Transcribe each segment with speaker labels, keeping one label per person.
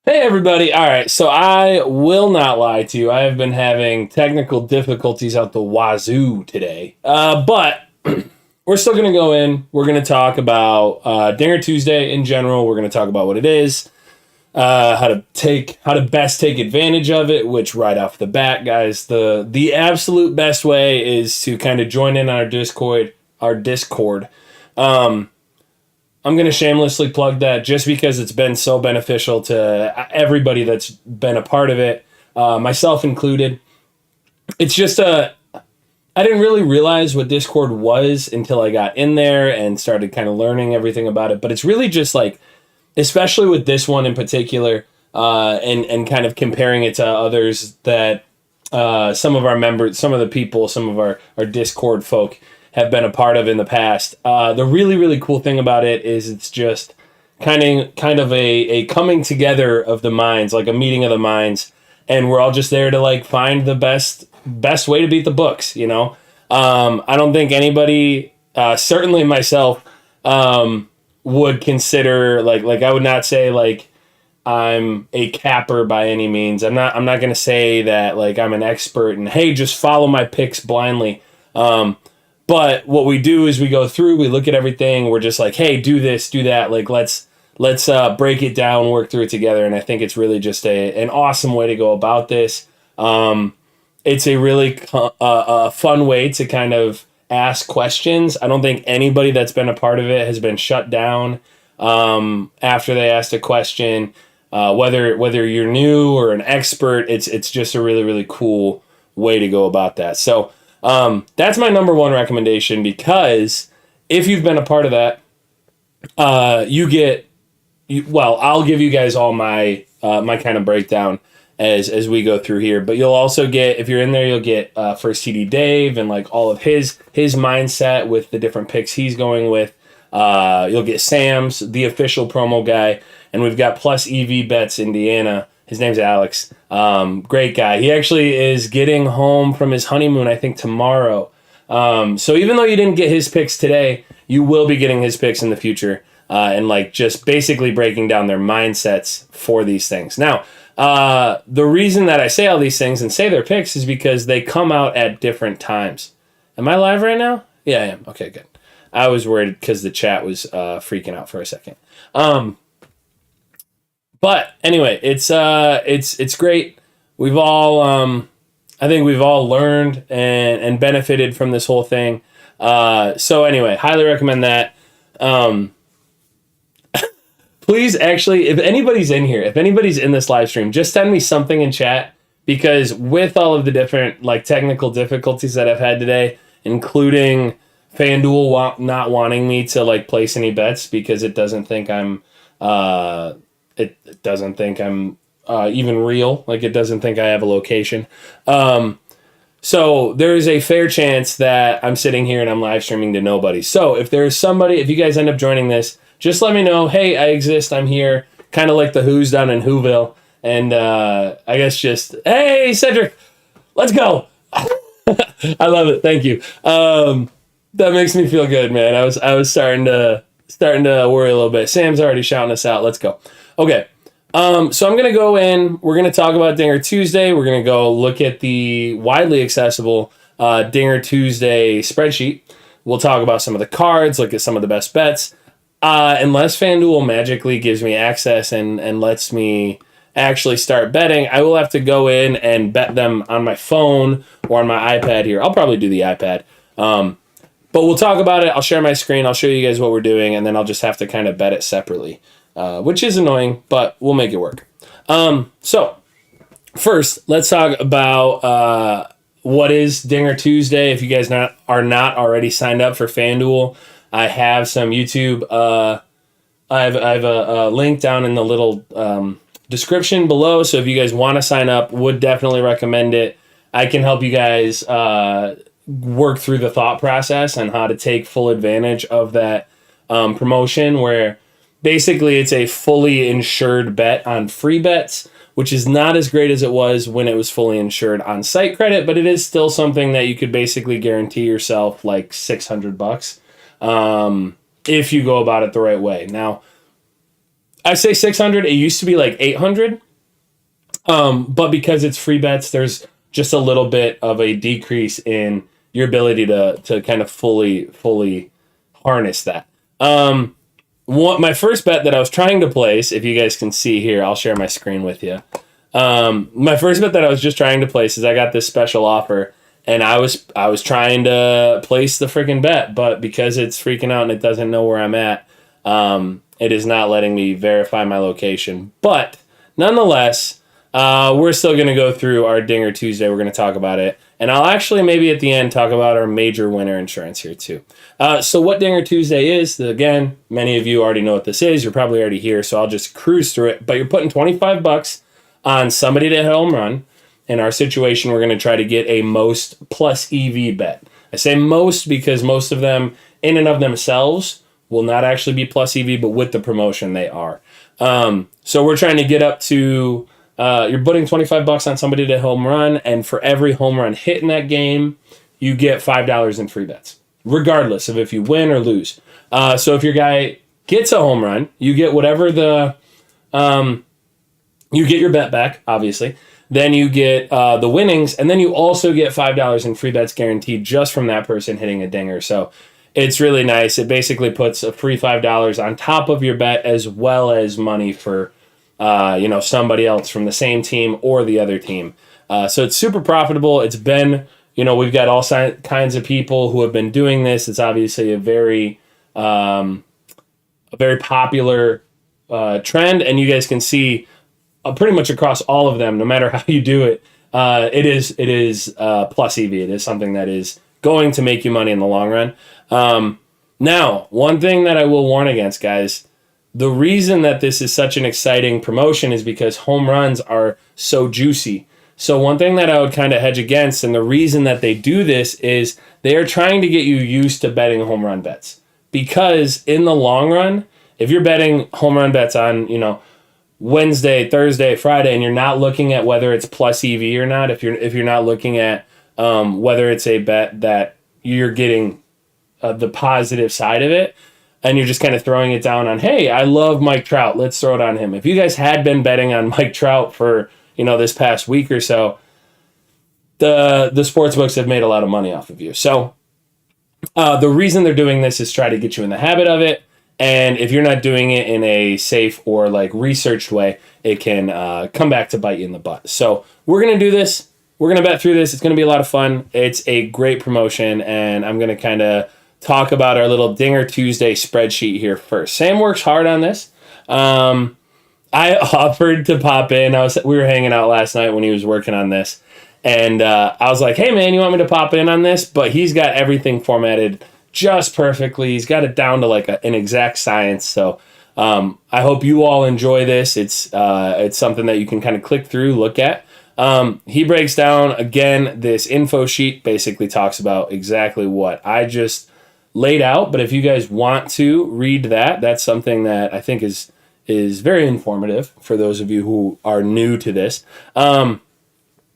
Speaker 1: Hey everybody. All right, so I will not lie to you. I have been having technical difficulties out the wazoo today. But we're still going to go in. We're going to talk about Dinger Tuesday in general. We're going to talk about what it is, how to best take advantage of it, which right off the bat, guys, the absolute best way is to kind of join in on our Discord. I'm going to shamelessly plug that just because it's been so beneficial to everybody that's been a part of it, myself included. It's just I didn't really realize what Discord was until I got in there and started kind of learning everything about it. But it's really just like, especially with this one in particular, and kind of comparing it to others that some of our members, some of the people, some of our Discord folk have been a part of in the past. The really, really cool thing about it is it's just kind of a coming together of the minds, like a meeting of the minds, and we're all just there to like find the best way to beat the books, you know? I don't think anybody, certainly myself, would consider like I would not say like I'm a capper by any means. I'm not going to say that like I'm an expert and hey, just follow my picks blindly. But what we do is we go through, we look at everything. We're just like, hey, do this, do that. Like, let's break it down, work through it together. And I think it's really just an awesome way to go about this. It's a really fun way to kind of ask questions. I don't think anybody that's been a part of it has been shut down after they asked a question. Whether you're new or an expert, it's just a really, really cool way to go about that. So that's my number one recommendation, because if you've been a part of that, I'll give you guys all my kind of breakdown as we go through here, but you'll also get, if you're in there, you'll get First TD Dave and like all of his mindset with the different picks he's going with. You'll get Sam's, the official promo guy, and we've got Plus EV Bets Indiana. His name's Alex. Great guy. He actually is getting home from his honeymoon, I think, tomorrow. So even though you didn't get his picks today, you will be getting his picks in the future, and like just basically breaking down their mindsets for these things. Now, the reason that I say all these things and say their picks is because they come out at different times. Am I live right now? Yeah, I am. Okay, good. I was worried because the chat was freaking out for a second. But anyway, it's great. We've all, I think we've all learned and benefited from this whole thing. So anyway, highly recommend that. Please, actually, if anybody's in here, if anybody's in this live stream, just send me something in chat, because with all of the different like technical difficulties that I've had today, including FanDuel not wanting me to like place any bets because it doesn't think I'm even real. Like, it doesn't think I have a location. So there is a fair chance that I'm sitting here and I'm live streaming to nobody. So if there's somebody, if you guys end up joining this, just let me know. Hey, I exist. I'm here. Kind of like the Who's down in Whoville. And I guess just, hey, Cedric, let's go. I love it. Thank you. That makes me feel good, man. I was starting to worry a little bit. Sam's already shouting us out. Let's go. Okay. So I'm going to go in. We're going to talk about Dinger Tuesday. We're going to go look at the widely accessible Dinger Tuesday spreadsheet. We'll talk about some of the cards, look at some of the best bets. Unless FanDuel magically gives me access and lets me actually start betting, I will have to go in and bet them on my phone or on my iPad here. I'll probably do the iPad. But we'll talk about it. I'll share my screen. I'll show you guys what we're doing, and then I'll just have to kind of bet it separately, which is annoying, but we'll make it work. So first, let's talk about what is Dinger Tuesday. If you guys are not already signed up for FanDuel, I have some YouTube. I have a link down in the little description below. So if you guys want to sign up, would definitely recommend it. I can help you guys work through the thought process and how to take full advantage of that promotion, where basically it's a fully insured bet on free bets, which is not as great as it was when it was fully insured on site credit, but it is still something that you could basically guarantee yourself like $600 if you go about it the right way. Now, I say 600. It used to be like 800. But because it's free bets, there's just a little bit of a decrease in your ability to kind of fully harness that. My first bet that I was trying to place, if you guys can see here, I'll share my screen with you. My first bet that I was just trying to place is I got this special offer, and I was trying to place the freaking bet, but because it's freaking out and it doesn't know where I'm at, it is not letting me verify my location. But nonetheless, we're still going to go through our Dinger Tuesday. We're going to talk about it. And I'll actually maybe at the end talk about our major winner insurance here too. So what Dinger Tuesday is, again, many of you already know what this is. You're probably already here, so I'll just cruise through it. But you're putting $25 on somebody to hit home run. In our situation, we're going to try to get a most plus EV bet. I say most because most of them, in and of themselves, will not actually be plus EV, but with the promotion, they are. So we're trying to get up to... you're putting $25 on somebody to home run, and for every home run hit in that game, you get $5 in free bets, regardless of if you win or lose. So if your guy gets a home run, you get whatever you get your bet back, obviously. Then you get the winnings, and then you also get $5 in free bets guaranteed just from that person hitting a dinger. So it's really nice. It basically puts a free $5 on top of your bet, as well as money for somebody else from the same team or the other team. So it's super profitable. It's been, we've got all kinds of people who have been doing this. It's obviously a very popular trend, and you guys can see pretty much across all of them, no matter how you do it, it is plus EV. It is something that is going to make you money in the long run. Now, one thing that I will warn against, guys, the reason that this is such an exciting promotion is because home runs are so juicy. So one thing that I would kind of hedge against, and the reason that they do this, is they are trying to get you used to betting home run bets. Because in the long run, if you're betting home run bets on, Wednesday, Thursday, Friday, and you're not looking at whether it's plus EV or not, if you're not looking at whether it's a bet that you're getting the positive side of it, and you're just kind of throwing it down on, hey, I love Mike Trout, let's throw it on him. If you guys had been betting on Mike Trout for, this past week or so, the sportsbooks have made a lot of money off of you. So the reason they're doing this is try to get you in the habit of it. And if you're not doing it in a safe or researched way, it can come back to bite you in the butt. So we're going to do this. We're going to bet through this. It's going to be a lot of fun. It's a great promotion, and I'm going to kind of talk about our little Dinger Tuesday spreadsheet here first. Sam works hard on this. I offered to pop in. We were hanging out last night when he was working on this, and I was like, hey, man, you want me to pop in on this? But he's got everything formatted just perfectly. He's got it down to an exact science. So I hope you all enjoy this. It's something that you can kind of click through, look at. He breaks down, again, this info sheet basically talks about exactly what I just laid out. But if you guys want to read that, that's something that I think is very informative for those of you who are new to this. And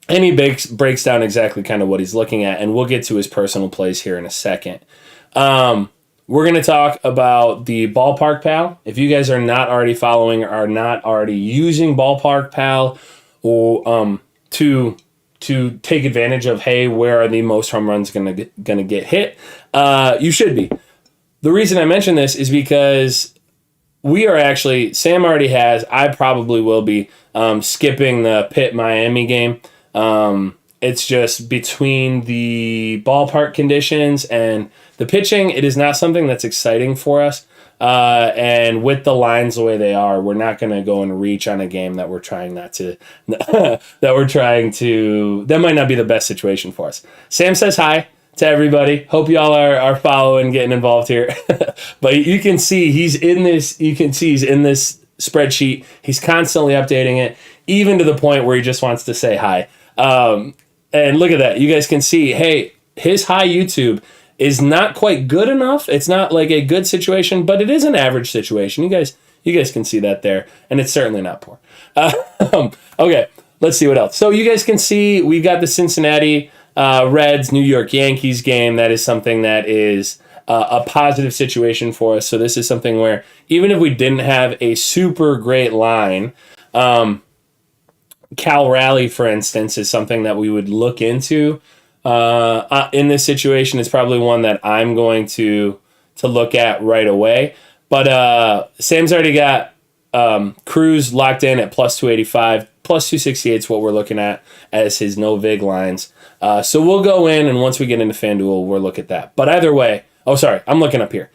Speaker 1: he breaks down exactly kind of what he's looking at, and we'll get to his personal plays here in a second. We're going to talk about the Ballpark Pal. If you guys are not already following or are not already using Ballpark Pal or to take advantage of, hey, where are the most home runs going to get hit, you should be. The reason I mention this is because we are actually, Sam already has, I probably will be skipping the Pitt-Miami game. It's just between the ballpark conditions and the pitching, it is not something that's exciting for us. And with the lines the way they are, we're not going to go and reach on a game that we're trying not to, that might not be the best situation for us. Sam says hi to everybody. Hope y'all are following, getting involved here. But you can see he's in this spreadsheet. He's constantly updating it, even to the point where he just wants to say hi. And look at that. You guys can see, hey, his high YouTube is not quite good enough. It's not like a good situation, but it is an average situation. You guys can see that there, and it's certainly not poor. Okay, let's see what else. So you guys can see we got the Cincinnati Reds, New York Yankees game. That is something that is a positive situation for us. So this is something where even if we didn't have a super great line, Cal Rally, for instance, is something that we would look into. In this situation, it's probably one that I'm going to look at right away. But Sam's already got Cruz locked in at plus 285, plus 268 is what we're looking at as his no vig lines. So we'll go in, and once we get into FanDuel, we'll look at that. But either way, I'm looking up here.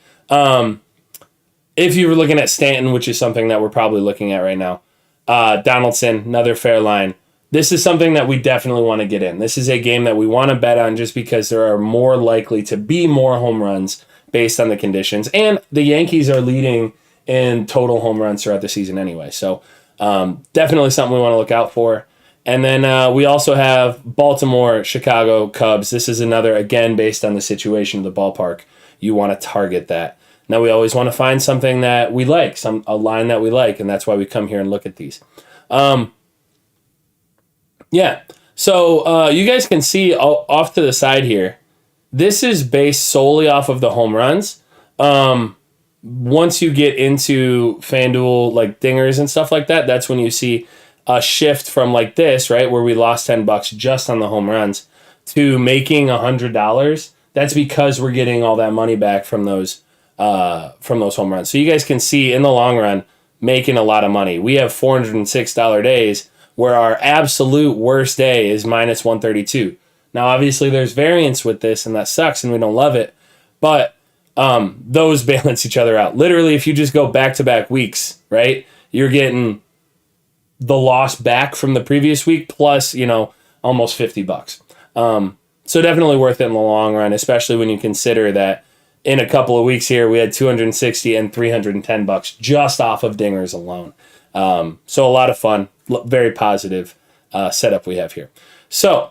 Speaker 1: If you were looking at Stanton, which is something that we're probably looking at right now, Donaldson, another fair line. This is something that we definitely want to get in. This is a game that we want to bet on just because there are more likely to be more home runs based on the conditions. And the Yankees are leading in total home runs throughout the season anyway. So definitely something we want to look out for. And then we also have Baltimore, Chicago, Cubs. This is another, again, based on the situation of the ballpark. You want to target that. Now, we always want to find something that we like, a line that we like, and that's why we come here and look at these. So you guys can see off to the side here, this is based solely off of the home runs. Once you get into FanDuel, like dingers and stuff like that, that's when you see a shift from like this, right, where we lost $10 just on the home runs, to making $100. That's because we're getting all that money back from those home runs. So you guys can see in the long run, making a lot of money. We have $406 days where our absolute worst day is minus 132. Now, obviously, there's variance with this, and that sucks, and we don't love it. But those balance each other out. Literally, if you just go back-to-back weeks, right, you're getting the loss back from the previous week plus, almost $50. So definitely worth it in the long run, especially when you consider that in a couple of weeks here, we had $260 and $310 just off of dingers alone. So a lot of fun, very positive setup we have here. So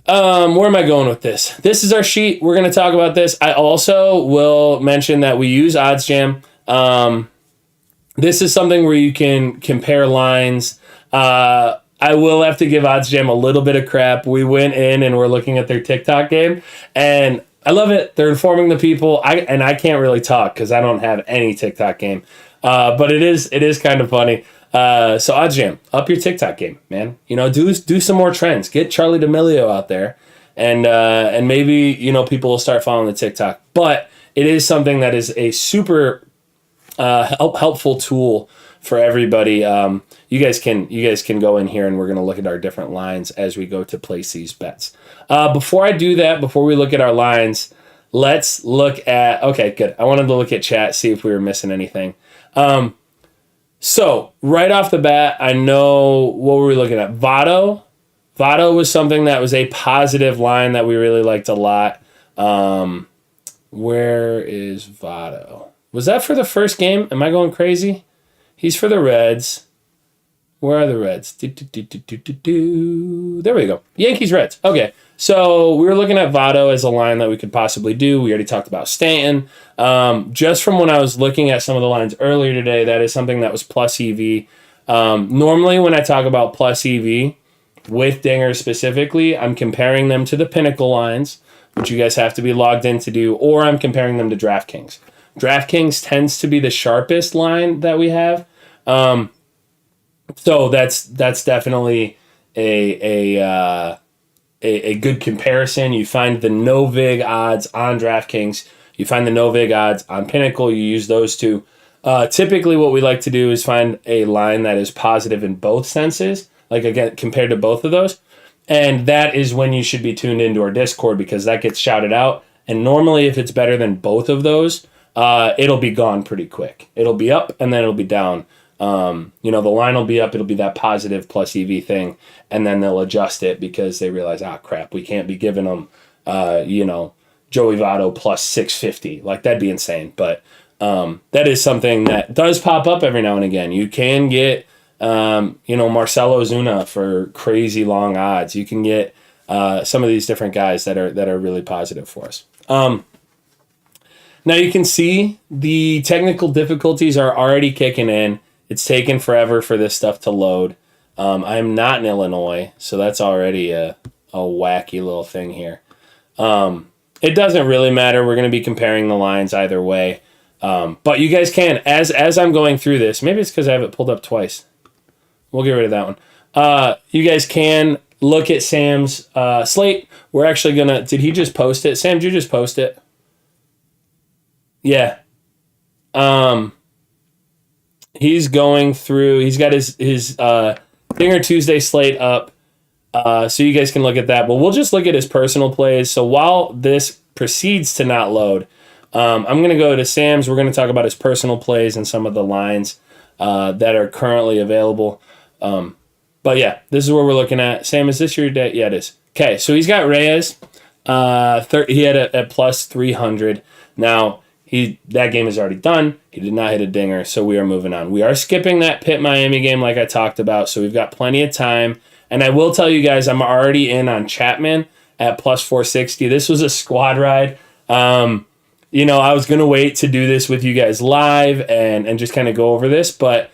Speaker 1: where am I going with this? This is our sheet. We're going to talk about this. I also will mention that we use OddsJam. This is something where you can compare lines. I will have to give OddsJam a little bit of crap. We went in and we're looking at their TikTok game, and I love it. They're informing the people. I can't really talk because I don't have any TikTok game. But it is kind of funny. So OddsJam, up your TikTok game, man. Do some more trends. Get Charlie D'Amelio out there, and maybe people will start following the TikTok. But it is something that is a super helpful tool for everybody. You guys can go in here, and we're going to look at our different lines as we go to place these bets. Before I do that, before we look at our lines, let's look at. Okay, good. I wanted to look at chat, see if we were missing anything. So right off the bat, I know what were we looking at? Votto. Votto was something that was a positive line that we really liked a lot. Where is Votto? Was that for the first game? Am I going crazy? He's for the Reds. Where are the Reds? There we go. Yankees, Reds. Okay. So we were looking at Votto as a line that we could possibly do. We already talked about Stanton. Just from when I was looking at some of the lines earlier today, that is something that was plus EV. Normally when I talk about plus EV with dingers specifically, I'm comparing them to the Pinnacle lines, which you guys have to be logged in to do, or I'm comparing them to DraftKings. DraftKings tends to be the sharpest line that we have. So that's definitely a good comparison. You find the no vig odds on DraftKings. You find the no vig odds on Pinnacle. You use those two. Typically what we like to do is find a line that is positive in both senses, like again, compared to both of those. And that is when you should be tuned into our Discord, because that gets shouted out. And normally if it's better than both of those, it'll be gone pretty quick. It'll be up and then it'll be down. The line will be up. It'll be that positive plus EV thing. And then they'll adjust it because they realize, crap, we can't be giving them, Joey Votto plus 650. Like, that'd be insane. But that is something that does pop up every now and again. You can get, Marcelo Ozuna for crazy long odds. You can get some of these different guys that are really positive for us. Now you can see the technical difficulties are already kicking in. It's taken forever for this stuff to load. I'm not in Illinois, so that's already a wacky little thing here. it doesn't really matter. We're going to be comparing the lines either way. But you guys can, as I'm going through this, maybe it's because I have it pulled up twice. We'll get rid of that one. You guys can look at Sam's slate. We're actually going to, did he just post it? Sam, did you just post it? Yeah. He's going through, he's got his Dinger Tuesday slate up. So you guys can look at that. But we'll just look at his personal plays. So while this proceeds to not load, I'm going to go to Sam's. We're going to talk about his personal plays and some of the lines that are currently available. But yeah, this is what we're looking at. Sam, is this your day? Yeah, it is. Okay, so he's got Reyes. He had it at plus 300. Now, that game is already done. He did not hit a dinger, so we are moving on. We are skipping that Pitt Miami game like I talked about, so we've got plenty of time. And I will tell you guys, I'm already in on Chapman at plus 460. This was a squad ride. I was going to wait to do this with you guys live and just kind of go over this, but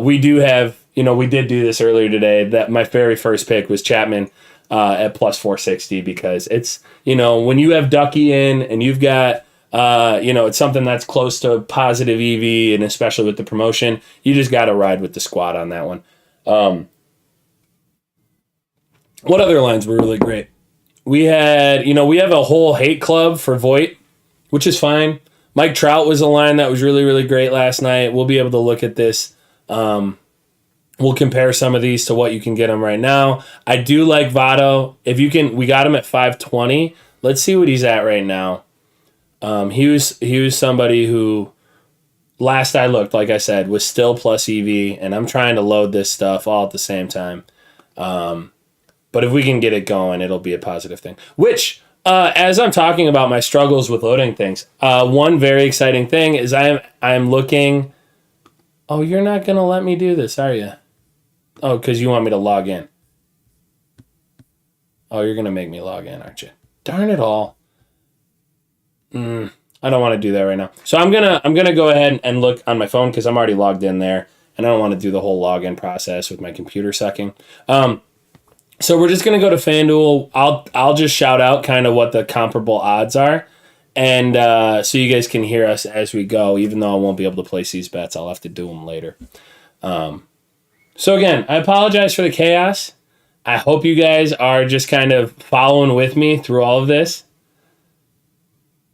Speaker 1: we do have, we did do this earlier today. That my very first pick was Chapman at plus 460 because it's, when you have Ducky in and you've got, it's something that's close to positive EV, and especially with the promotion, you just got to ride with the squad on that one. What other lines were really great? We had, we have a whole hate club for Voit, which is fine. Mike Trout was a line that was really, really great last night. We'll be able to look at this. We'll compare some of these to what you can get them right now. I do like Votto. If you can, we got him at 520. Let's see what he's at right now. He was somebody who, last I looked, like I said, was still plus EV, and I'm trying to load this stuff all at the same time. But if we can get it going, it'll be a positive thing. Which, as I'm talking about my struggles with loading things, one very exciting thing is I'm looking. Oh, you're not gonna let me do this, are you? Oh, because you want me to log in. Oh, you're gonna make me log in, aren't you? Darn it all. I don't want to do that right now. So I'm gonna go ahead and look on my phone because I'm already logged in there, and I don't want to do the whole login process with my computer sucking. So we're just gonna go to FanDuel. I'll just shout out kind of what the comparable odds are, and so you guys can hear us as we go. Even though I won't be able to place these bets, I'll have to do them later. So again, I apologize for the chaos. I hope you guys are just kind of following with me through all of this.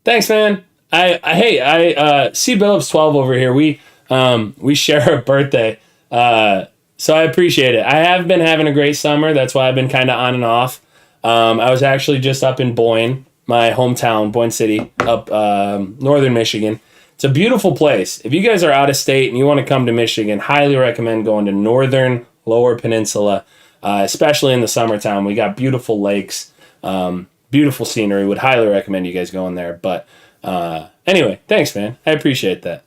Speaker 1: Thanks, man. I see Billups 12 over here. We share a birthday. So I appreciate it. I have been having a great summer. That's why I've been kind of on and off. I was actually just up in Boyne, my hometown, Boyne City, up northern Michigan. It's a beautiful place. If you guys are out of state and you want to come to Michigan, highly recommend going to northern Lower Peninsula, especially in the summertime. We got beautiful lakes, beautiful scenery. Would highly recommend you guys going there. But anyway, thanks, man. I appreciate that.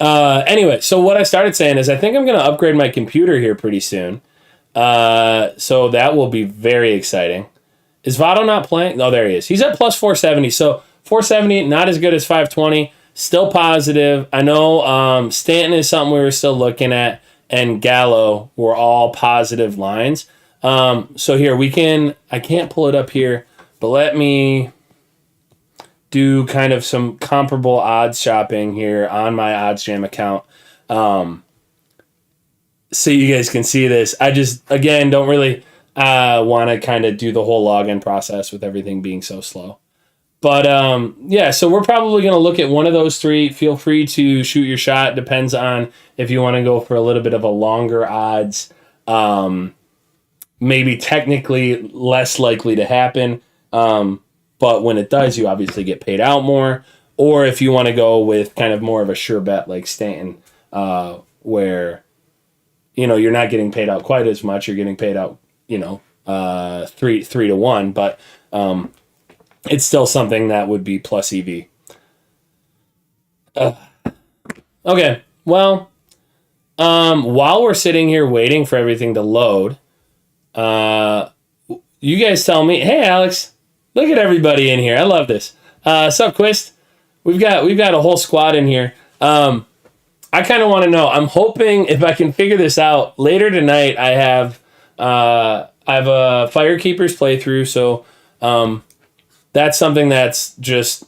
Speaker 1: Anyway, so what I started saying is I think I'm going to upgrade my computer here pretty soon. So that will be very exciting. Is Votto not playing? Oh, there he is. He's at plus 470. So 470, not as good as 520. Still positive. I know Stanton is something we were still looking at, and Gallo were all positive lines. So here I can't pull it up here, but let me do kind of some comparable odds shopping here on my OddsJam account. So you guys can see this. I just, again, don't really want to kind of do the whole login process with everything being so slow. But yeah, so we're probably going to look at one of those three. Feel free to shoot your shot. Depends on if you want to go for a little bit of a longer odds. Maybe technically less likely to happen. But when it does, you obviously get paid out more. Or if you want to go with kind of more of a sure bet like Stanton, where, you're not getting paid out quite as much. You're getting paid out, 3 to 1. But it's still something that would be plus EV. Okay, well, while we're sitting here waiting for everything to load, you guys tell me, hey, Alex, look at everybody in here. I love this. Sup, Quist? We've got a whole squad in here. I kind of want to know. I'm hoping if I can figure this out later tonight. I have a Firekeepers playthrough, so that's something that's just,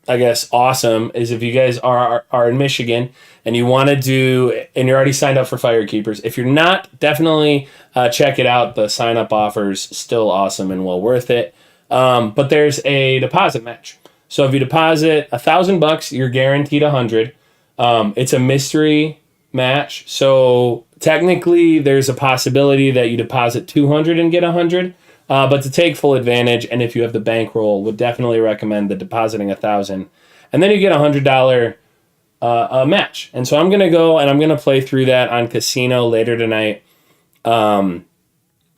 Speaker 1: I guess, awesome, is if you guys are in Michigan and you want to do, and you're already signed up for Fire Keepers. If you're not, definitely check it out. The sign-up offer's still awesome and well worth it. But there's a deposit match. So if you deposit $1,000, you're guaranteed 100. It's a mystery match. So technically there's a possibility that you deposit 200 and get 100. But to take full advantage, and if you have the bankroll, would definitely recommend the depositing 1,000, and then you get $100 match. And so I'm gonna go and I'm gonna play through that on Casino later tonight. I'm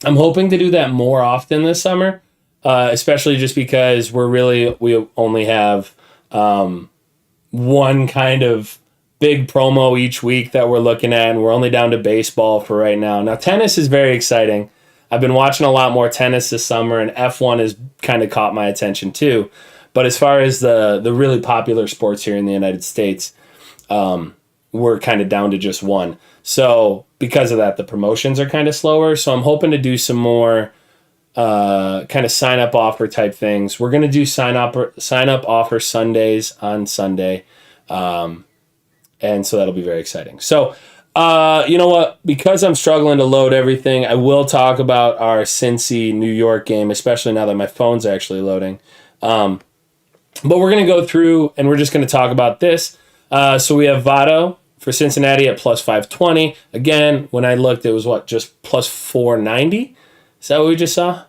Speaker 1: hoping to do that more often this summer, especially just because we only have one kind of big promo each week that we're looking at, and we're only down to baseball for right now. Now tennis is very exciting. I've been watching a lot more tennis this summer, and F1 has kind of caught my attention too. But as far as the really popular sports here in the United States, we're kind of down to just one. So because of that, the promotions are kind of slower. So I'm hoping to do some more kind of sign-up offer type things. We're going to do sign-up offer Sundays on Sunday. And so that'll be very exciting. So you know what? Because I'm struggling to load everything, I will talk about our Cincy New York game, especially now that my phone's actually loading. But we're going to go through and we're just going to talk about this. So we have Votto for Cincinnati at plus 520. Again, when I looked, it was just plus 490? Is that what we just saw?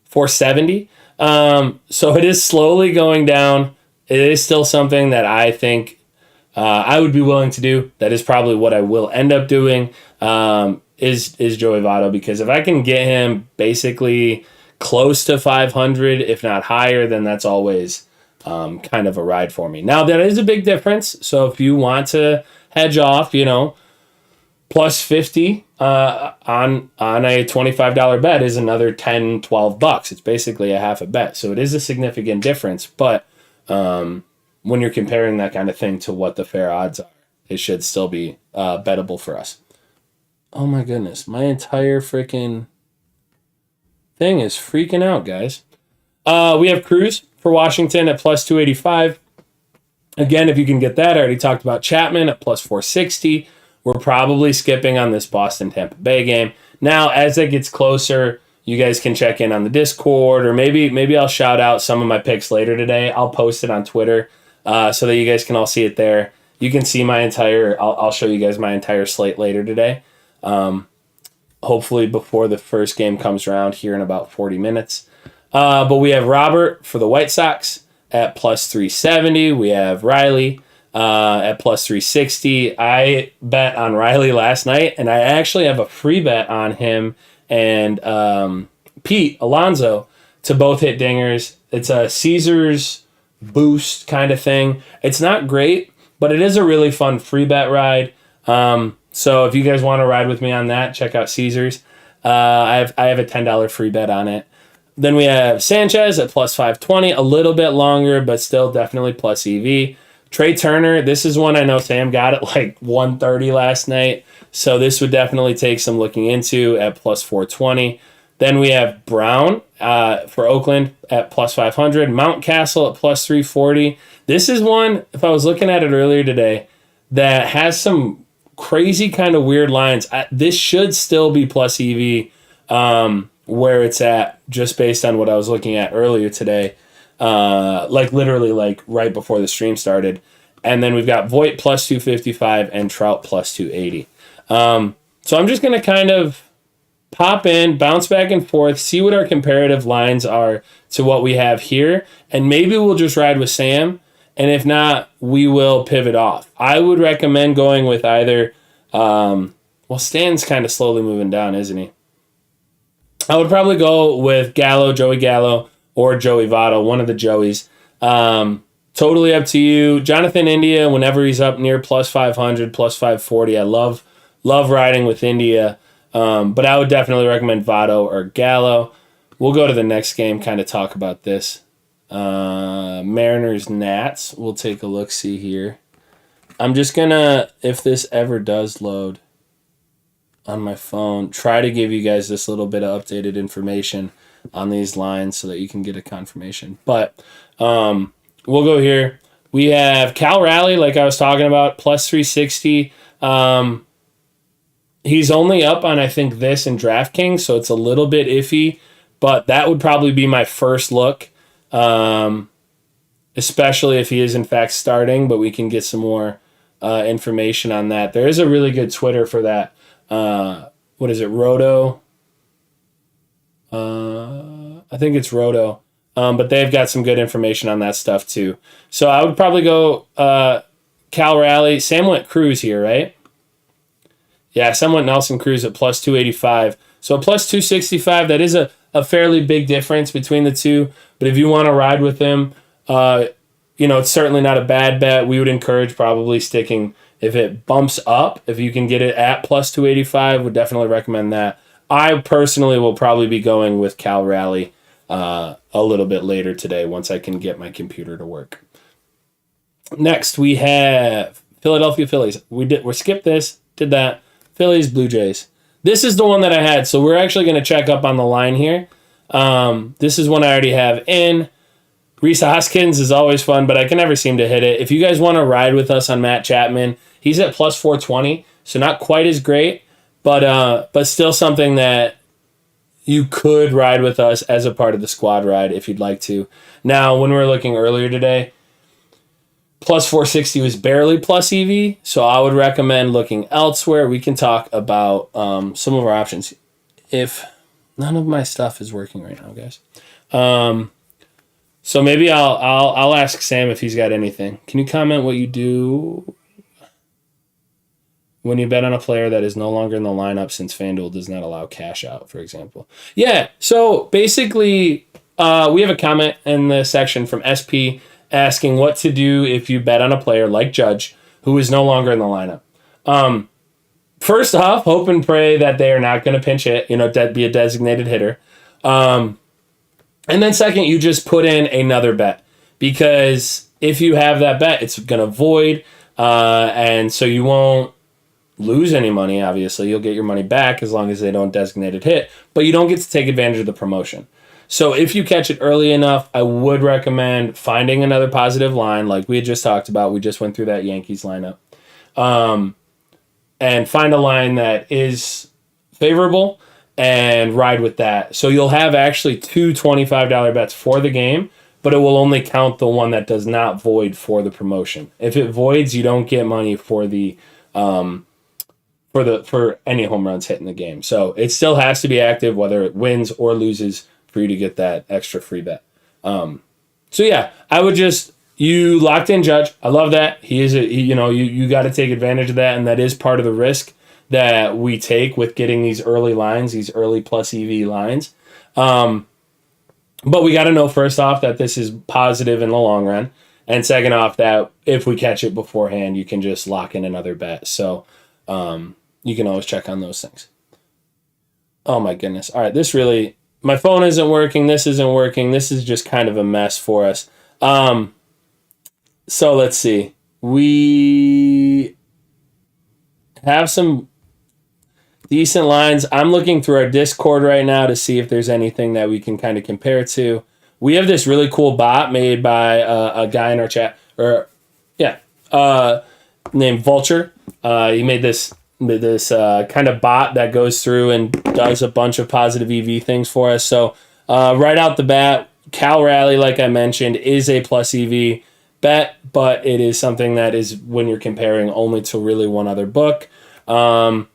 Speaker 1: 470? So it is slowly going down. It is still something that I think I would be willing to do. That is probably what I will end up doing, is Joey Votto, because if I can get him basically close to 500, if not higher, then that's always kind of a ride for me. Now, that is a big difference. So if you want to hedge off, plus 50 on a $25 bet is another $10, $12. It's basically a half a bet. So it is a significant difference. But when you're comparing that kind of thing to what the fair odds are, it should still be bettable for us. Oh my goodness. My entire freaking thing is freaking out, guys. We have Cruz for Washington at plus 285. Again, if you can get that, I already talked about Chapman at plus 460. We're probably skipping on this Boston-Tampa Bay game. Now, as it gets closer, you guys can check in on the Discord, or maybe I'll shout out some of my picks later today. I'll post it on Twitter so that you guys can all see it there. You can see I'll show you guys my entire slate later today. Hopefully before the first game comes around here in about 40 minutes. But we have Robert for the White Sox at plus 370. We have Riley at plus 360. I bet on Riley last night, and I actually have a free bet on him and Pete Alonso to both hit dingers. It's a Caesars boost kind of thing. It's not great, but it is a really fun free bet ride. So if you guys want to ride with me on that, check out Caesars. I have a $10 free bet on it. Then we have Sanchez at plus 520, a little bit longer, but still definitely plus EV. Trey Turner, this is one I know Sam got at like 130 last night, so this would definitely take some looking into at plus 420. Then we have Brown for Oakland at plus 500, Mountcastle at plus 340. This is one, if I was looking at it earlier today, that has some crazy kind of weird lines. This should still be plus EV where it's at, just based on what I was looking at earlier today. Literally right before the stream started. And then we've got Voit plus 255 and Trout plus 280. So I'm just going to kind of pop in, bounce back and forth, see what our comparative lines are to what we have here. And maybe we'll just ride with Sam. And if not, we will pivot off. I would recommend going with either, Stan's kind of slowly moving down, isn't he? I would probably go with Joey Gallo, or Joey Votto, one of the Joeys. Totally up to you. Jonathan India, whenever he's up near plus 500, plus 540, I love riding with India. But I would definitely recommend Votto or Gallo. We'll go to the next game, kind of talk about this. Mariners Nats. We'll take a look-see here. I'm just going to, if this ever does load. on my phone, try to give you guys this little bit of updated information on these lines so that you can get a confirmation. But we'll go here. We have Cal Raleigh, like I was talking about, plus 360. He's only up on, I think, this and DraftKings, so it's a little bit iffy. But that would probably be my first look, especially if he is, in fact, starting. But we can get some more information on that. There is a really good Twitter for that. What is it, Roto? I think it's Roto. But they've got some good information on that stuff too. So I would probably go Cal Raleigh. Sam went Cruz here, right? Yeah, Sam went Nelson Cruz at plus 285. So plus 265, that is a fairly big difference between the two. But if you want to ride with him, it's certainly not a bad bet. We would encourage probably sticking, if it bumps up, if you can get it at plus 285, would definitely recommend that. I personally will probably be going with Cal Raleigh a little bit later today once I can get my computer to work. Next, we have Philadelphia Phillies. We skipped this, did that. Phillies, Blue Jays. This is the one that I had, so we're actually going to check up on the line here. This is one I already have in. Rhys Hoskins is always fun, but I can never seem to hit it. If you guys want to ride with us on Matt Chapman, he's at plus 420, so not quite as great, but still something that you could ride with us as a part of the squad ride if you'd like to. Now, when we were looking earlier today, plus 460 was barely plus EV, so I would recommend looking elsewhere. We can talk about some of our options. If none of my stuff is working right now, guys. So maybe I'll ask Sam if he's got anything. Can you comment what you do when you bet on a player that is no longer in the lineup since FanDuel does not allow cash out, for example? Yeah, so basically we have a comment in the section from SP asking what to do if you bet on a player like Judge who is no longer in the lineup. First off, hope and pray that they are not going to pinch hit, be a designated hitter. And then second, you just put in another bet, because if you have that bet, it's going to void, and so you won't lose any money, obviously. You'll get your money back as long as they don't designated hit, but you don't get to take advantage of the promotion. So if you catch it early enough, I would recommend finding another positive line like we had just talked about. We just went through that Yankees lineup. And find a line that is favorable and ride with that. So you'll have actually two $25 bets for the game, but it will only count the one that does not void for the promotion. If it voids, you don't get money for the for any home runs hit in the game. So it still has to be active, whether it wins or loses, for you to get that extra free bet. So yeah, I would you locked in Judge. I love that. You got to take advantage of that, and that is part of the risk that we take with getting these early lines, these early plus EV lines. But we got to know first off that this is positive in the long run, and second off that if we catch it beforehand, you can just lock in another bet. So you can always check on those things. Oh my goodness. All right, my phone isn't working. This isn't working. This is just kind of a mess for us. So let's see. We have some decent lines. I'm looking through our Discord right now to see if there's anything that we can kind of compare to. We have this really cool bot made by a guy in our chat, named Vulture. He made this kind of bot that goes through and does a bunch of positive EV things for us. So right out the bat, Cal Raleigh, like I mentioned, is a plus EV bet, but it is something that is when you're comparing only to really one other book. I'm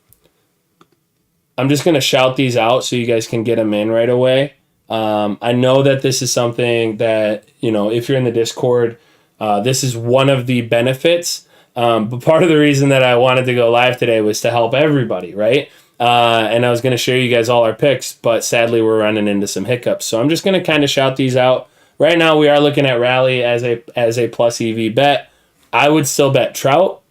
Speaker 1: just going to shout these out so you guys can get them in right away. I know that this is something that, if you're in the Discord, this is one of the benefits. But part of the reason that I wanted to go live today was to help everybody, right? And I was going to share you guys all our picks, but sadly we're running into some hiccups. So I'm just going to kind of shout these out. Right now we are looking at Raleigh as a plus EV bet. I would still bet Trout.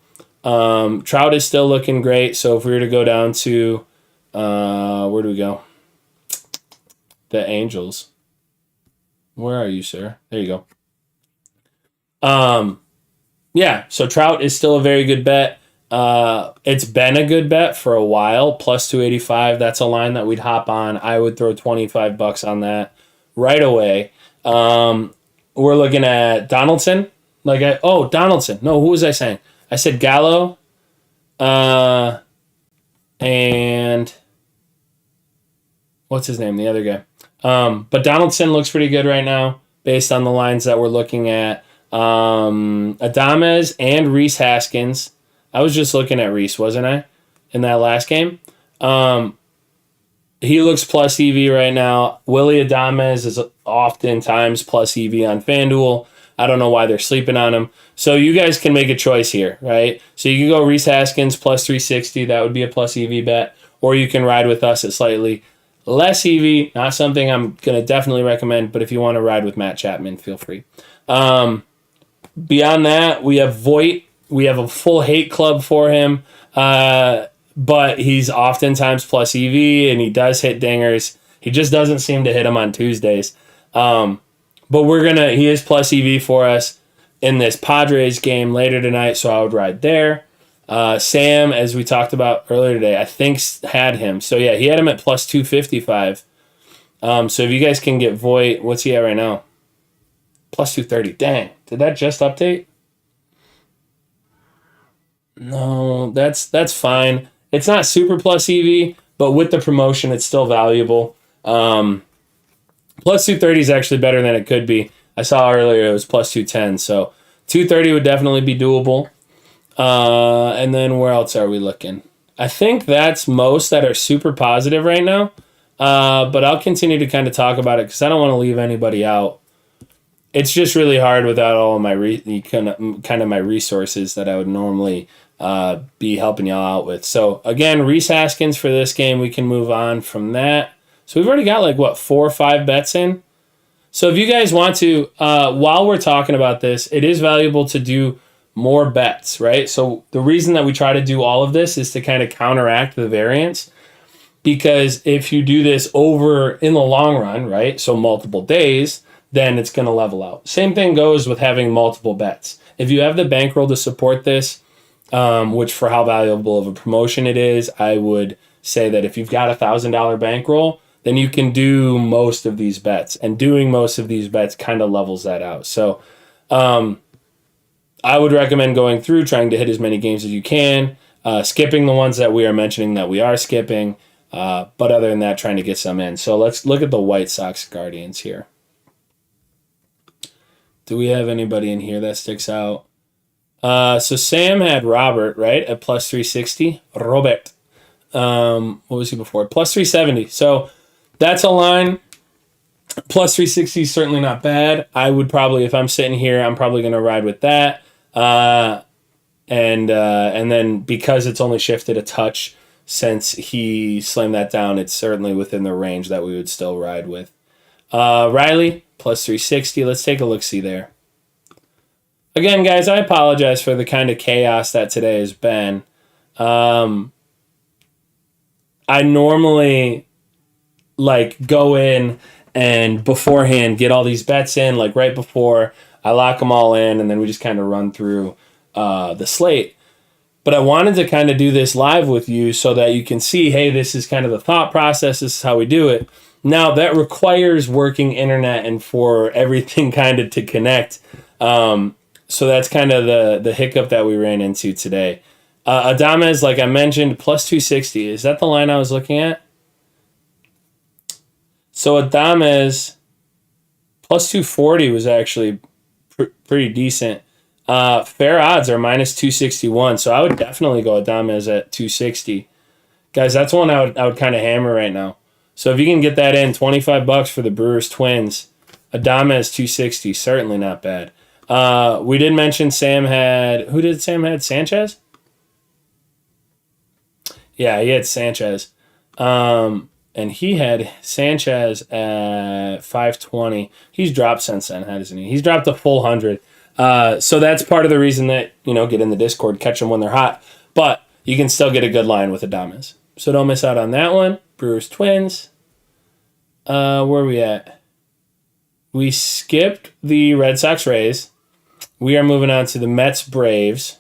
Speaker 1: Trout is still looking great. So if we were to go down to, where do we go? The Angels. Where are you, sir? There you go. Yeah, so Trout is still a very good bet. It's been a good bet for a while. Plus 285. That's a line that we'd hop on. I would throw $25 on that right away. We're looking at Donaldson. Donaldson. No, who was I saying? I said Gallo. And what's his name? The other guy. But Donaldson looks pretty good right now based on the lines that we're looking at. Adames and Reese Haskins. I was just looking at Reese, wasn't I? In that last game. He looks plus EV right now. Willie Adames is oftentimes plus EV on FanDuel. I don't know why they're sleeping on him. So you guys can make a choice here, right? So you can go Reese Haskins plus 360. That would be a plus EV bet. Or you can ride with us at slightly less EV. Not something I'm going to definitely recommend, but if you want to ride with Matt Chapman, feel free. Beyond that, we have Voigt. We have a full hate club for him. But he's oftentimes plus EV, and he does hit dingers. He just doesn't seem to hit them on Tuesdays. But he is plus EV for us in this Padres game later tonight, so I would ride there. Sam, as we talked about earlier today, I think had him. So yeah, he had him at plus 255. So if you guys can get Voigt, what's he at right now? Plus 230. Dang, did that just update? No, that's fine. It's not super plus EV, but with the promotion, it's still valuable. Plus 230 is actually better than it could be. I saw earlier it was plus 210, so 230 would definitely be doable. And then where else are we looking? I think that's most that are super positive right now, but I'll continue to kind of talk about it because I don't want to leave anybody out. It's just really hard without all of my my resources that I would normally be helping y'all out with. So again, Reese Haskins for this game, we can move on from that. So we've already got 4 or 5 bets in. So if you guys want to, while we're talking about this, it is valuable to do more bets, right? So the reason that we try to do all of this is to kind of counteract the variance. Because if you do this over in the long run, right, so multiple days, then it's going to level out. Same thing goes with having multiple bets. If you have the bankroll to support this, which for how valuable of a promotion it is, I would say that if you've got a $1,000 bankroll, then you can do most of these bets. And doing most of these bets kind of levels that out. So I would recommend going through, trying to hit as many games as you can, skipping the ones that we are mentioning that we are skipping, but other than that, trying to get some in. So let's look at the White Sox Guardians here. Do we have anybody in here that sticks out? So Sam had Robert, right, at plus 360. Robert. What was he before? Plus 370. So that's a line. Plus 360 is certainly not bad. I would probably, if I'm sitting here, I'm probably going to ride with that. And then because it's only shifted a touch since he slammed that down, it's certainly within the range that we would still ride with. Riley, plus 360. Let's take a look-see there. Again, guys, I apologize for the kind of chaos that today has been. I normally go in and beforehand get all these bets in, right before I lock them all in, and then we just kind of run through the slate. But I wanted to kind of do this live with you so that you can see, hey, this is kind of the thought process. This is how we do it. Now, that requires working internet and for everything kind of to connect. So that's kind of the hiccup that we ran into today. Adames, like I mentioned, plus 260. Is that the line I was looking at? So Adames, plus 240 was actually pretty decent. Fair odds are minus 261. So I would definitely go Adames at 260. Guys, that's one I would kind of hammer right now. So if you can get that in, $25 for the Brewers Twins. Adames 260, certainly not bad. We did mention Sam had... Who did Sam had? Sanchez? Yeah, he had Sanchez. And he had Sanchez at 520. He's dropped since then, hasn't he? He's dropped a full 100. So that's part of the reason that, get in the Discord, catch them when they're hot. But you can still get a good line with Adames. So don't miss out on that one. Brewers Twins. Where are we at? We skipped the Red Sox Rays. We are moving on to the Mets Braves.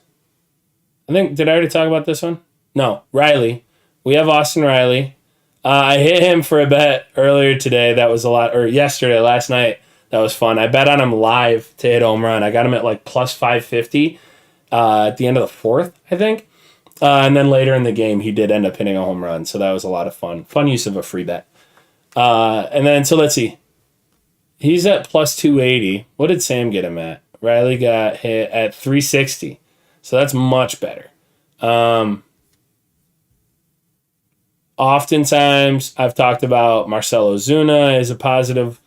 Speaker 1: did I already talk about this one? No, Riley. We have Austin Riley. I hit him for a bet earlier today. That was a lot, or yesterday, last night. That was fun. I bet on him live to hit home run. I got him at like plus 550 at the end of the fourth, I think. And then later in the game, he did end up hitting a home run. So that was a lot of fun. Fun use of a free bet. And then, so let's see. He's at plus 280. What did Sam get him at? Riley got hit at 360. So that's much better. Oftentimes, I've talked about Marcelo Zuna as a positive.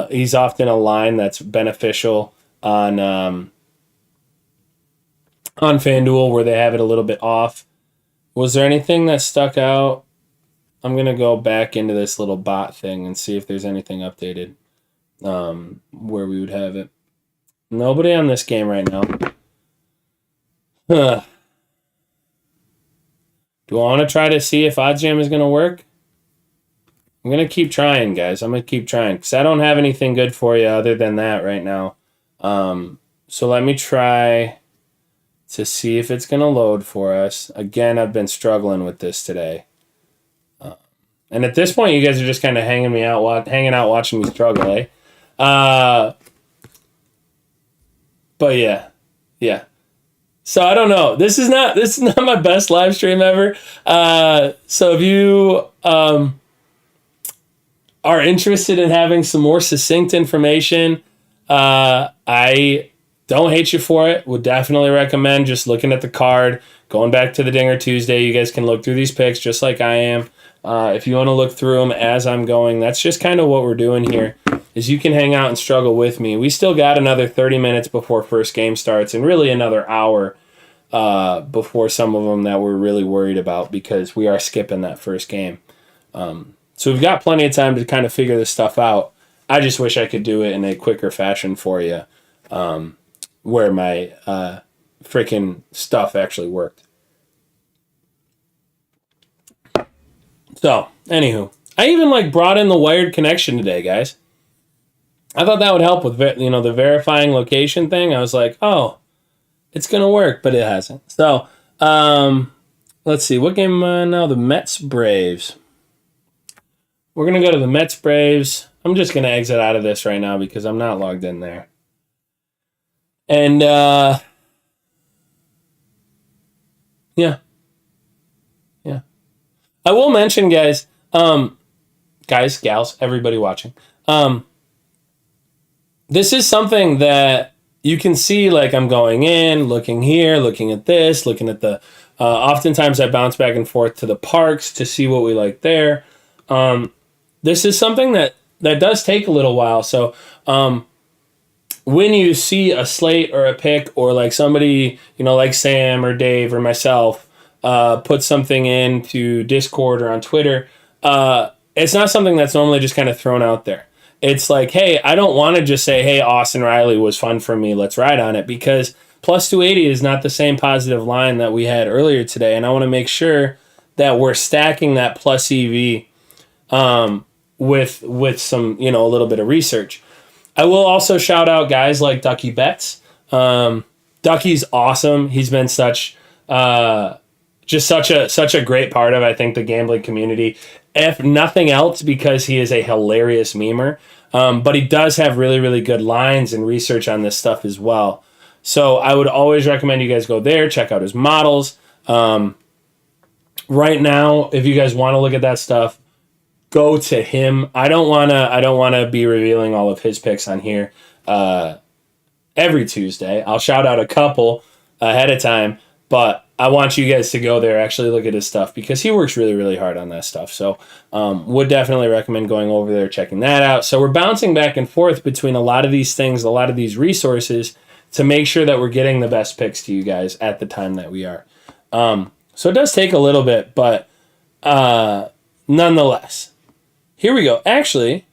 Speaker 1: He's often a line that's beneficial on FanDuel where they have it a little bit off. Was there anything that stuck out? I'm going to go back into this little bot thing and see if there's anything updated where we would have it. Nobody on this game right now. Huh. Do I want to try to see if OddsJam is going to work? I'm going to keep trying, guys. I'm going to keep trying because I don't have anything good for you other than that right now. So let me try to see if it's going to load for us. Again, I've been struggling with this today. And at this point, you guys are just kind of hanging out watching me struggle, eh? But yeah. So I don't know. This is not my best live stream ever. So if you are interested in having some more succinct information, I don't hate you for it. Would definitely recommend just looking at the card, going back to the Dinger Tuesday. You guys can look through these picks just like I am. If you want to look through them as I'm going, that's just kind of what we're doing here, is you can hang out and struggle with me. We still got another 30 minutes before first game starts and really another hour before some of them that we're really worried about because we are skipping that first game. So we've got plenty of time to kind of figure this stuff out. I just wish I could do it in a quicker fashion for you where my freaking stuff actually worked. So, anywho, I even brought in the wired connection today, guys. I thought that would help with the verifying location thing. I was like, oh, it's gonna work, but it hasn't. So, let's see, what game am I on now? The Mets Braves. We're gonna go to the Mets Braves. I'm just gonna exit out of this right now because I'm not logged in there. And yeah. I will mention, guys, gals, everybody watching. This is something that you can see, I'm going in, looking here, looking at this, looking at the... oftentimes I bounce back and forth to the parks to see what we like there. This is something that does take a little while. So when you see a slate or a pick or somebody, like Sam or Dave or myself, put something into Discord or on Twitter, it's not something that's normally just kind of thrown out there. It's like, hey, I don't want to just say, hey, Austin Riley was fun for me, let's ride on it, because plus 280 is not the same positive line that we had earlier today, and I want to make sure that we're stacking that plus EV with some, a little bit of research. I will also shout out guys like Ducky Betts. Ducky's awesome. He's been such a great part of, I think, the gambling community. If nothing else, because he is a hilarious memer. But he does have really, really good lines and research on this stuff as well. So I would always recommend you guys go there, check out his models. Right now, if you guys want to look at that stuff, go to him. I don't wanna be revealing all of his picks on here every Tuesday. I'll shout out a couple ahead of time, but I want you guys to go there, actually look at his stuff, because he works really, really hard on that stuff. So would definitely recommend going over there, checking that out. So we're bouncing back and forth between a lot of these things, a lot of these resources, to make sure that we're getting the best picks to you guys at the time that we are. So it does take a little bit, but nonetheless. Here we go. Actually,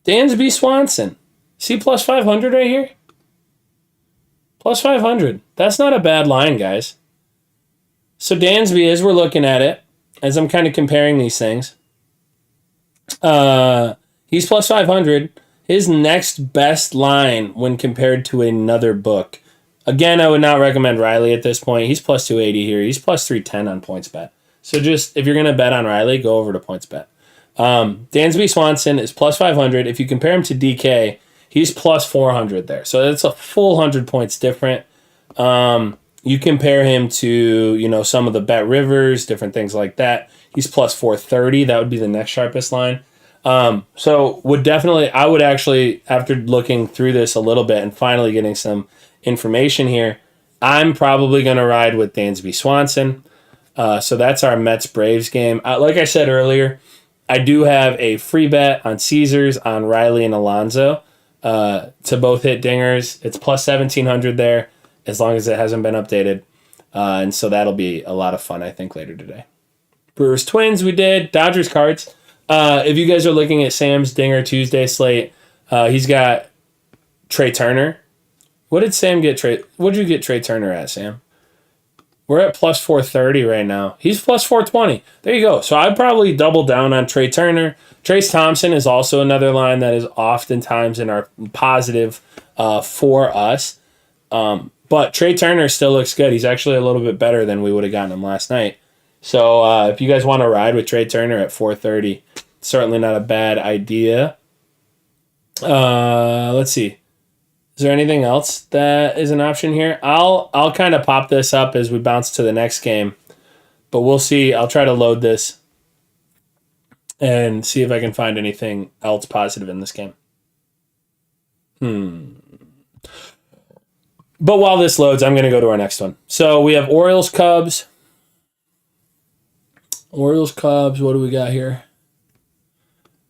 Speaker 1: Dansby Swanson. See plus 500 right here? Plus 500. That's not a bad line, guys. So Dansby, as we're looking at it, as I'm kind of comparing these things, he's plus 500. His next best line when compared to another book Again, I would not recommend Riley at this point. He's plus 280 here. He's plus 310 on PointsBet. So just, if you're going to bet on Riley, go over to PointsBet. Dansby Swanson is plus 500. If you compare him to DK, he's plus 400 there. So that's a full 100 points different. You compare him to, some of the Bet Rivers, different things like that. He's plus 430. That would be the next sharpest line. So I would actually, after looking through this a little bit and finally getting some information here, I'm probably going to ride with Dansby Swanson. So that's our Mets-Braves game. Like I said earlier, I do have a free bet on Caesars on Riley and Alonso to both hit dingers. It's plus 1,700 there, as long as it hasn't been updated. And so that'll be a lot of fun, I think, later today. Brewers Twins we did. Dodgers Cards. If you guys are looking at Sam's Dinger Tuesday slate, he's got Trey Turner. What did Sam get? What did you get Trey Turner at, Sam? We're at plus 430 right now. He's plus 420. There you go. So I'd probably double down on Trey Turner. Trace Thompson is also another line that is oftentimes in our positive for us. But Trey Turner still looks good. He's actually a little bit better than we would have gotten him last night. So if you guys want to ride with Trey Turner at 430, certainly not a bad idea. Let's see. Is there anything else that is an option here? I'll kind of pop this up as we bounce to the next game, but we'll see. I'll try to load this and see if I can find anything else positive in this game. But while this loads, I'm going to go to our next one. So we have Orioles Cubs. Orioles Cubs. What do we got here?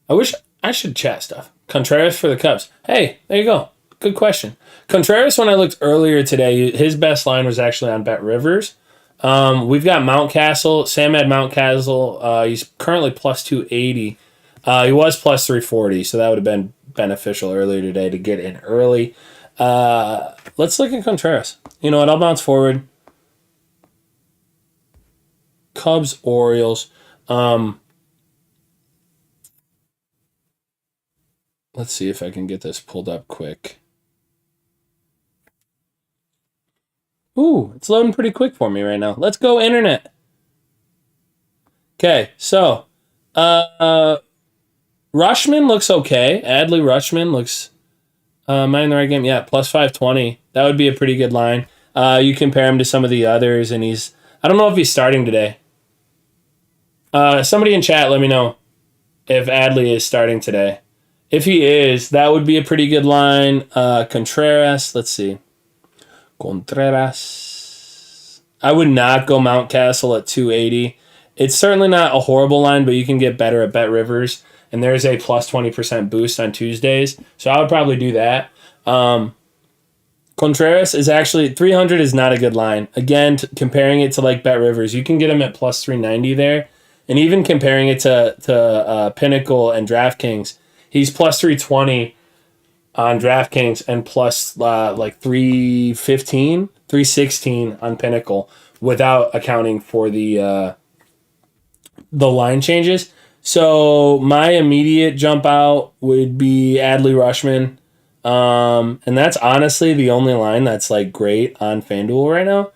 Speaker 1: I wish I should chat stuff. Contreras for the Cubs. Hey, there you go. Good question. Contreras, when I looked earlier today, his best line was actually on Bet Rivers. We've got Mountcastle. Sam had Mountcastle. He's currently plus 280. He was plus 340, so that would have been beneficial earlier today to get in early. Let's look at Contreras. You know what? I'll bounce forward. Cubs, Orioles. Let's see if I can get this pulled up quick. Ooh, it's loading pretty quick for me right now. Let's go, internet. Okay, so Rushman looks okay. Adley Rushman looks... am I in the right game? Yeah, plus 520. That would be a pretty good line. You compare him to some of the others, and he's... I don't know if he's starting today. Somebody in chat, let me know if Adley is starting today. If he is, that would be a pretty good line. Contreras, let's see. Contreras. I would not go Mountcastle at 280. It's certainly not a horrible line, but you can get better at Bet Rivers, and there's a plus 20% boost on Tuesdays, so I would probably do that. Contreras is actually, 300 is not a good line. Again, comparing it to like Bet Rivers, you can get him at plus 390 there, and even comparing it to Pinnacle and DraftKings, he's plus 320 on DraftKings and plus like 315, 316 on Pinnacle without accounting for the line changes. So my immediate jump out would be Adley Rushman. And that's honestly the only line that's like great on FanDuel right now.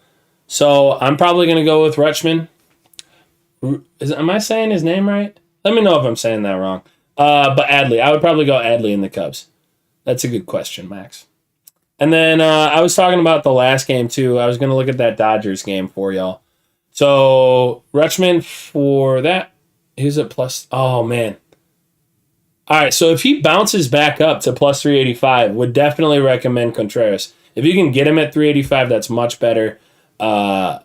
Speaker 1: So I'm probably going to go with Rutschman. Am I saying his name right? Let me know if I'm saying that wrong. But Adley, I would probably go Adley in the Cubs. That's a good question, Max. And then I was talking about the last game too. I was going to look at that Dodgers game for y'all. So Rutschman for that, he's at plus, oh man. All right, so if he bounces back up to plus 385, would definitely recommend Contreras. If you can get him at 385, that's much better. But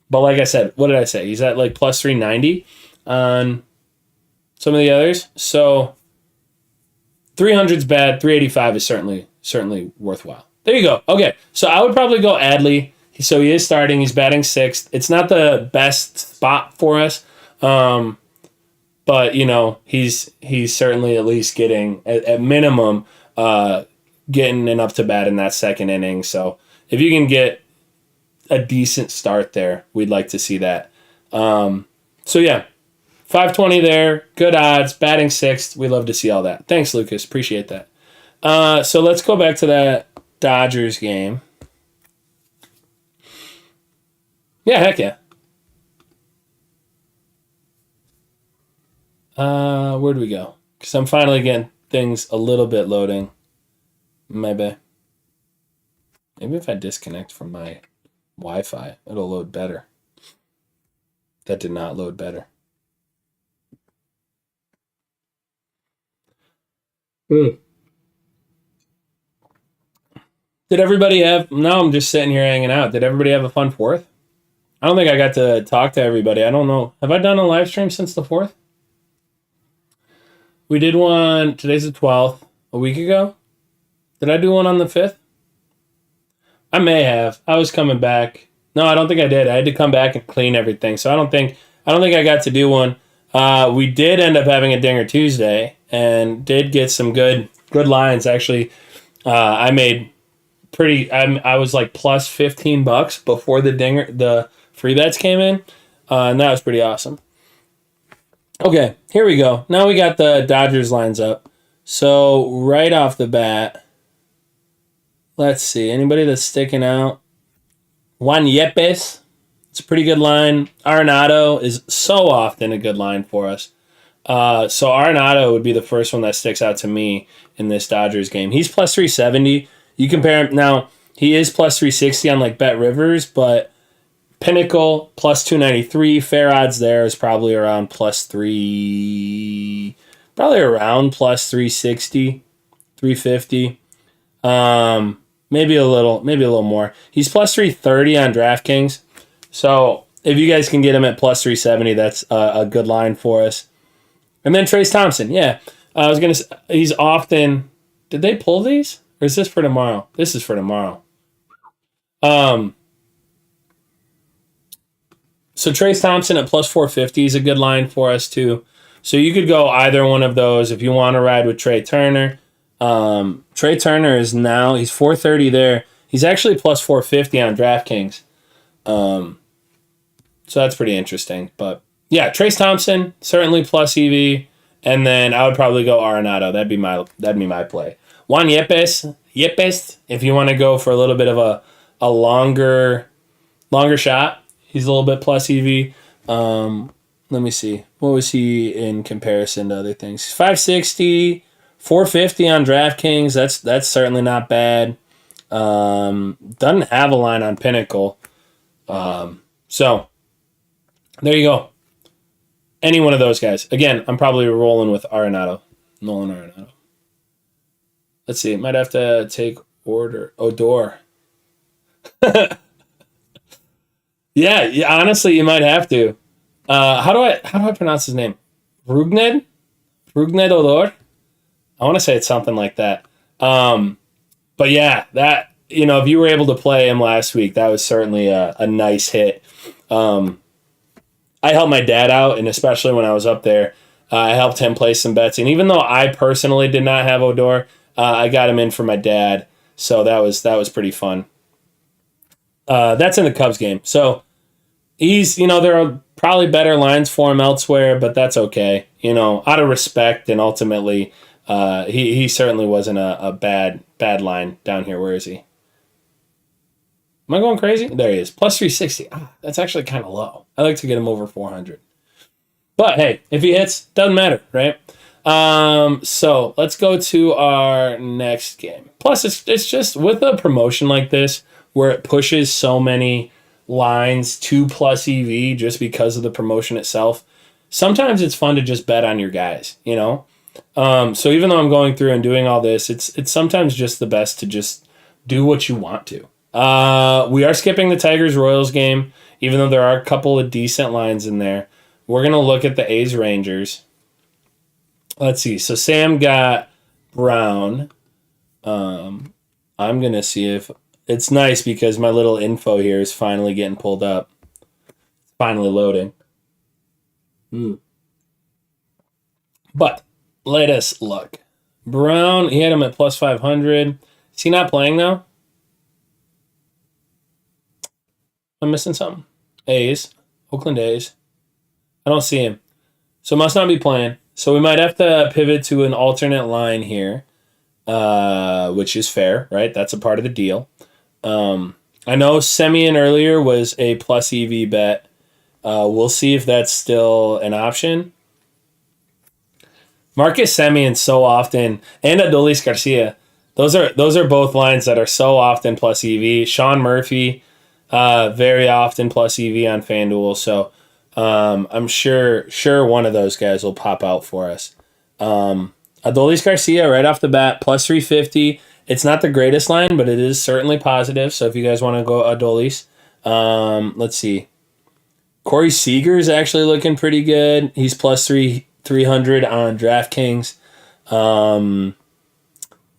Speaker 1: like I said, what did I say? He's at like plus 390 on some of the others. So 300's bad. 385 is certainly worthwhile. There you go. Okay, so I would probably go Adley. So he is starting. He's batting sixth. It's not the best spot for us. But, you know, he's certainly at least getting, at minimum, getting enough to bat in that second inning. So if you can get a decent start there, we'd like to see that. So, yeah, 520 there, good odds, batting sixth. We love to see all that. Thanks, Lucas. Appreciate that. So let's go back to that Dodgers game. Yeah, heck yeah. Where do we go? Because I'm finally getting things a little bit loading. Maybe if I disconnect from my Wi-Fi, it'll load better. That did not load better. Mm. Did everybody have... Now I'm just sitting here hanging out. Did everybody have a fun 4th? I don't think I got to talk to everybody. I don't know. Have I done a live stream since the 4th? We did one... Today's the 12th. A week ago? Did I do one on the 5th? I may have. I was coming back. No, I don't think I did. I had to come back and clean everything. So I don't think I got to do one. We did end up having a Dinger Tuesday and did get some good lines. Actually, I made pretty... I was like plus $15 before the free bets came in. And that was pretty awesome. Okay, here we go. Now we got the Dodgers lines up. So right off the bat, let's see. Anybody that's sticking out? Juan Yepes. It's a pretty good line. Arenado is so often a good line for us. So Arenado would be the first one that sticks out to me in this Dodgers game. He's plus 370. You compare him now. He is plus 360 on like Bet Rivers, but Pinnacle plus 293. Fair odds there is probably around plus 360, 350. Maybe a little more. He's plus 330 on DraftKings. So if you guys can get him at plus 370, that's a good line for us. And then Trace Thompson, yeah. I was gonna say, he's often... Did they pull these? Or is this for tomorrow? This is for tomorrow. So Trace Thompson at plus 450 is a good line for us too. So you could go either one of those if you want to ride with Trey Turner. Trey Turner is now... He's 430 there. He's actually plus 450 on DraftKings. So that's pretty interesting. But yeah, Trace Thompson, certainly plus EV. And then I would probably go Arenado. That'd be my play. Juan Yepes, if you want to go for a little bit of a longer shot, he's a little bit plus EV. Let me see. What was he in comparison to other things? 560, 450 on DraftKings. That's certainly not bad. Doesn't have a line on Pinnacle. So there you go. Any one of those guys. Again, I'm probably rolling with Arenado. Nolan Arenado. Let's see. Might have to take Odor. Yeah, honestly, you might have to. How do I pronounce his name? Rugned Odor? I want to say it's something like that. But yeah, that, if you were able to play him last week, that was certainly a nice hit. I helped my dad out, and especially when I was up there, I helped him place some bets. And even though I personally did not have Odor, I got him in for my dad. So that was pretty fun. That's in the Cubs game. So he's, there are probably better lines for him elsewhere, but that's okay. Out of respect, and ultimately, he certainly wasn't a bad line down here. Where is he? Am I going crazy? There he is. Plus 360. That's actually kind of low. I like to get him over 400. But hey, if he hits, doesn't matter, right? So let's go to our next game. Plus, it's just with a promotion like this where it pushes so many lines to plus EV just because of the promotion itself. Sometimes it's fun to just bet on your guys, So even though I'm going through and doing all this, it's sometimes just the best to just do what you want to. We are skipping the Tigers-Royals game, even though there are a couple of decent lines in there. We're going to look at the A's-Rangers. Let's see. So Sam got Brown. I'm going to see if... It's nice because my little info here is finally getting pulled up. It's finally loading. But let us look. Brown, he had him at plus 500. Is he not playing now? I'm missing something. A's. Oakland A's. I don't see him. So must not be playing. So we might have to pivot to an alternate line here, which is fair, right? That's a part of the deal. I know Semien earlier was a plus EV bet. We'll see if that's still an option. Marcus Semien so often, and Adolis Garcia. Those are both lines that are so often plus EV. Sean Murphy, very often plus EV on FanDuel. So I'm sure one of those guys will pop out for us. Adolis Garcia right off the bat, plus 350. It's not the greatest line, but it is certainly positive. So if you guys want to go Adolis, let's see. Corey Seager is actually looking pretty good. He's plus 300 on DraftKings.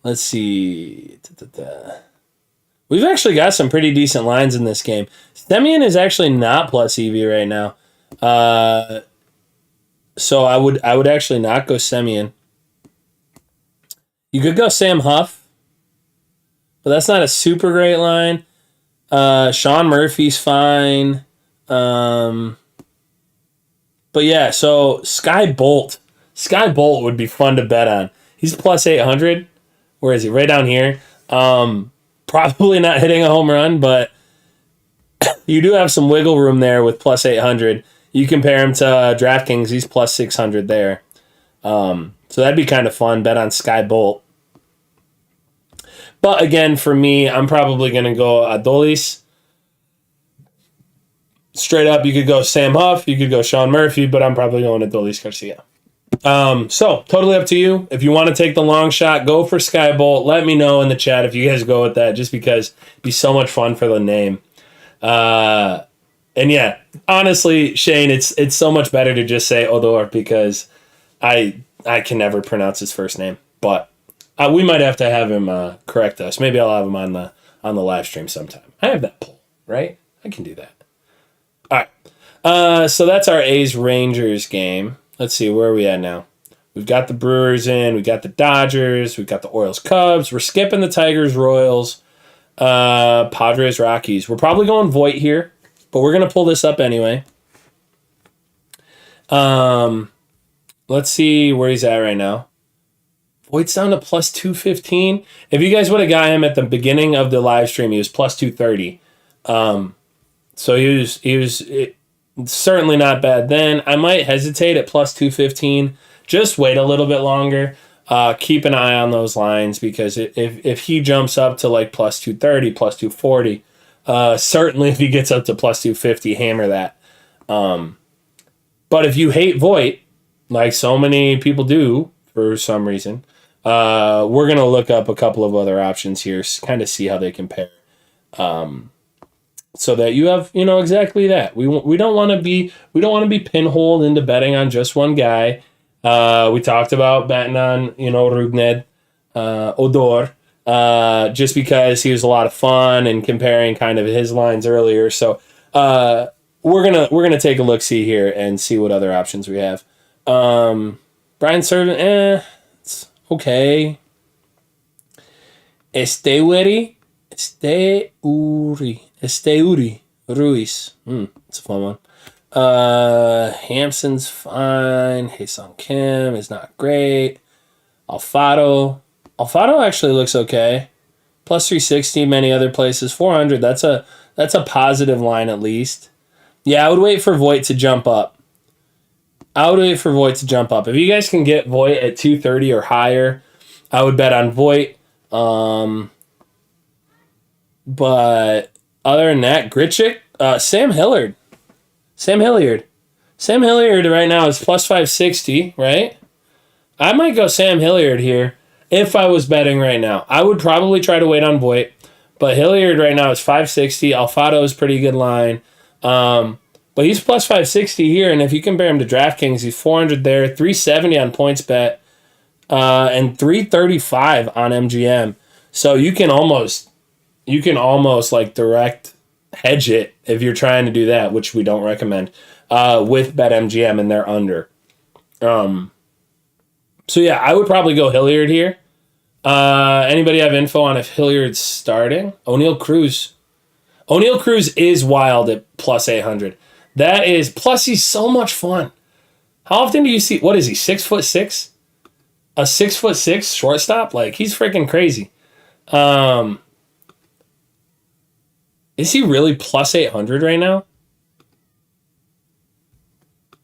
Speaker 1: Let's see. We've actually got some pretty decent lines in this game. Semien is actually not plus EV right now. So I would actually not go Semien. You could go Sam Huff, but that's not a super great line. Sean Murphy's fine. But yeah, so Sky Bolt would be fun to bet on. He's plus 800. Where is he? Right down here. Probably not hitting a home run, but you do have some wiggle room there with plus 800. You compare him to DraftKings, he's plus 600 there. So that'd be kind of fun. Bet on Sky Bolt. But again, for me, I'm probably going to go Adolis. Straight up, you could go Sam Huff, you could go Sean Murphy, but I'm probably going Adolis Garcia. So totally up to you. If you want to take the long shot, go for Sky Bolt. Let me know in the chat if you guys go with that, just because it'd be so much fun for the name. And yeah, honestly, Shane, it's so much better to just say Odor because I can never pronounce his first name. But we might have to have him correct us. Maybe I'll have him on the live stream sometime. I have that poll, right? I can do that. All right. So that's our A's Rangers game. Let's see, where are we at now? We've got the Brewers in. We've got the Dodgers. We've got the Orioles Cubs. We're skipping the Tigers Royals. Padres Rockies. We're probably going Voit here, but we're going to pull this up anyway. Let's see where he's at right now. Voigt's down to plus 215. If you guys would have got him at the beginning of the live stream, he was plus 230. So he was certainly not bad then. I might hesitate at plus 215. Just wait a little bit longer. Keep an eye on those lines because if he jumps up to like plus 230, plus 240, certainly if he gets up to plus 250, hammer that. But if you hate Voit, like so many people do for some reason, we're going to look up a couple of other options here, kind of see how they compare. So that you have, exactly that. We don't want to be pinholed into betting on just one guy. We talked about betting on, Rugnet, Odor, just because he was a lot of fun and comparing kind of his lines earlier. So we're gonna take a look see here and see what other options we have. Brian Servant, it's okay. Esteuri Ruiz. It's a fun one. Hampson's fine. Haesung Kim is not great. Alfaro actually looks okay. Plus 360, many other places. 400, that's a positive line at least. Yeah, I would wait for Voit to jump up. If you guys can get Voit at 230 or higher, I would bet on Voit. But other than that, Grichuk, Sam Hilliard right now is plus 560, right? I might go Sam Hilliard here if I was betting right now. I would probably try to wait on Voit, but Hilliard right now is 560. Alfaro is pretty good line. But he's plus 560 here, and if you compare him to DraftKings, he's 400 there, 370 on PointsBet, and 335 on MGM. So you can almost like direct hedge it if you're trying to do that, which we don't recommend, with BetMGM and they're under. So yeah, I would probably go Hilliard here. Anybody have info on if Hilliard's starting? O'Neal Cruz is wild at plus 800. That is, plus he's so much fun. How often do you see, what is he, 6'6"? A 6'6" shortstop? Like, he's freaking crazy. Is he really plus 800 right now?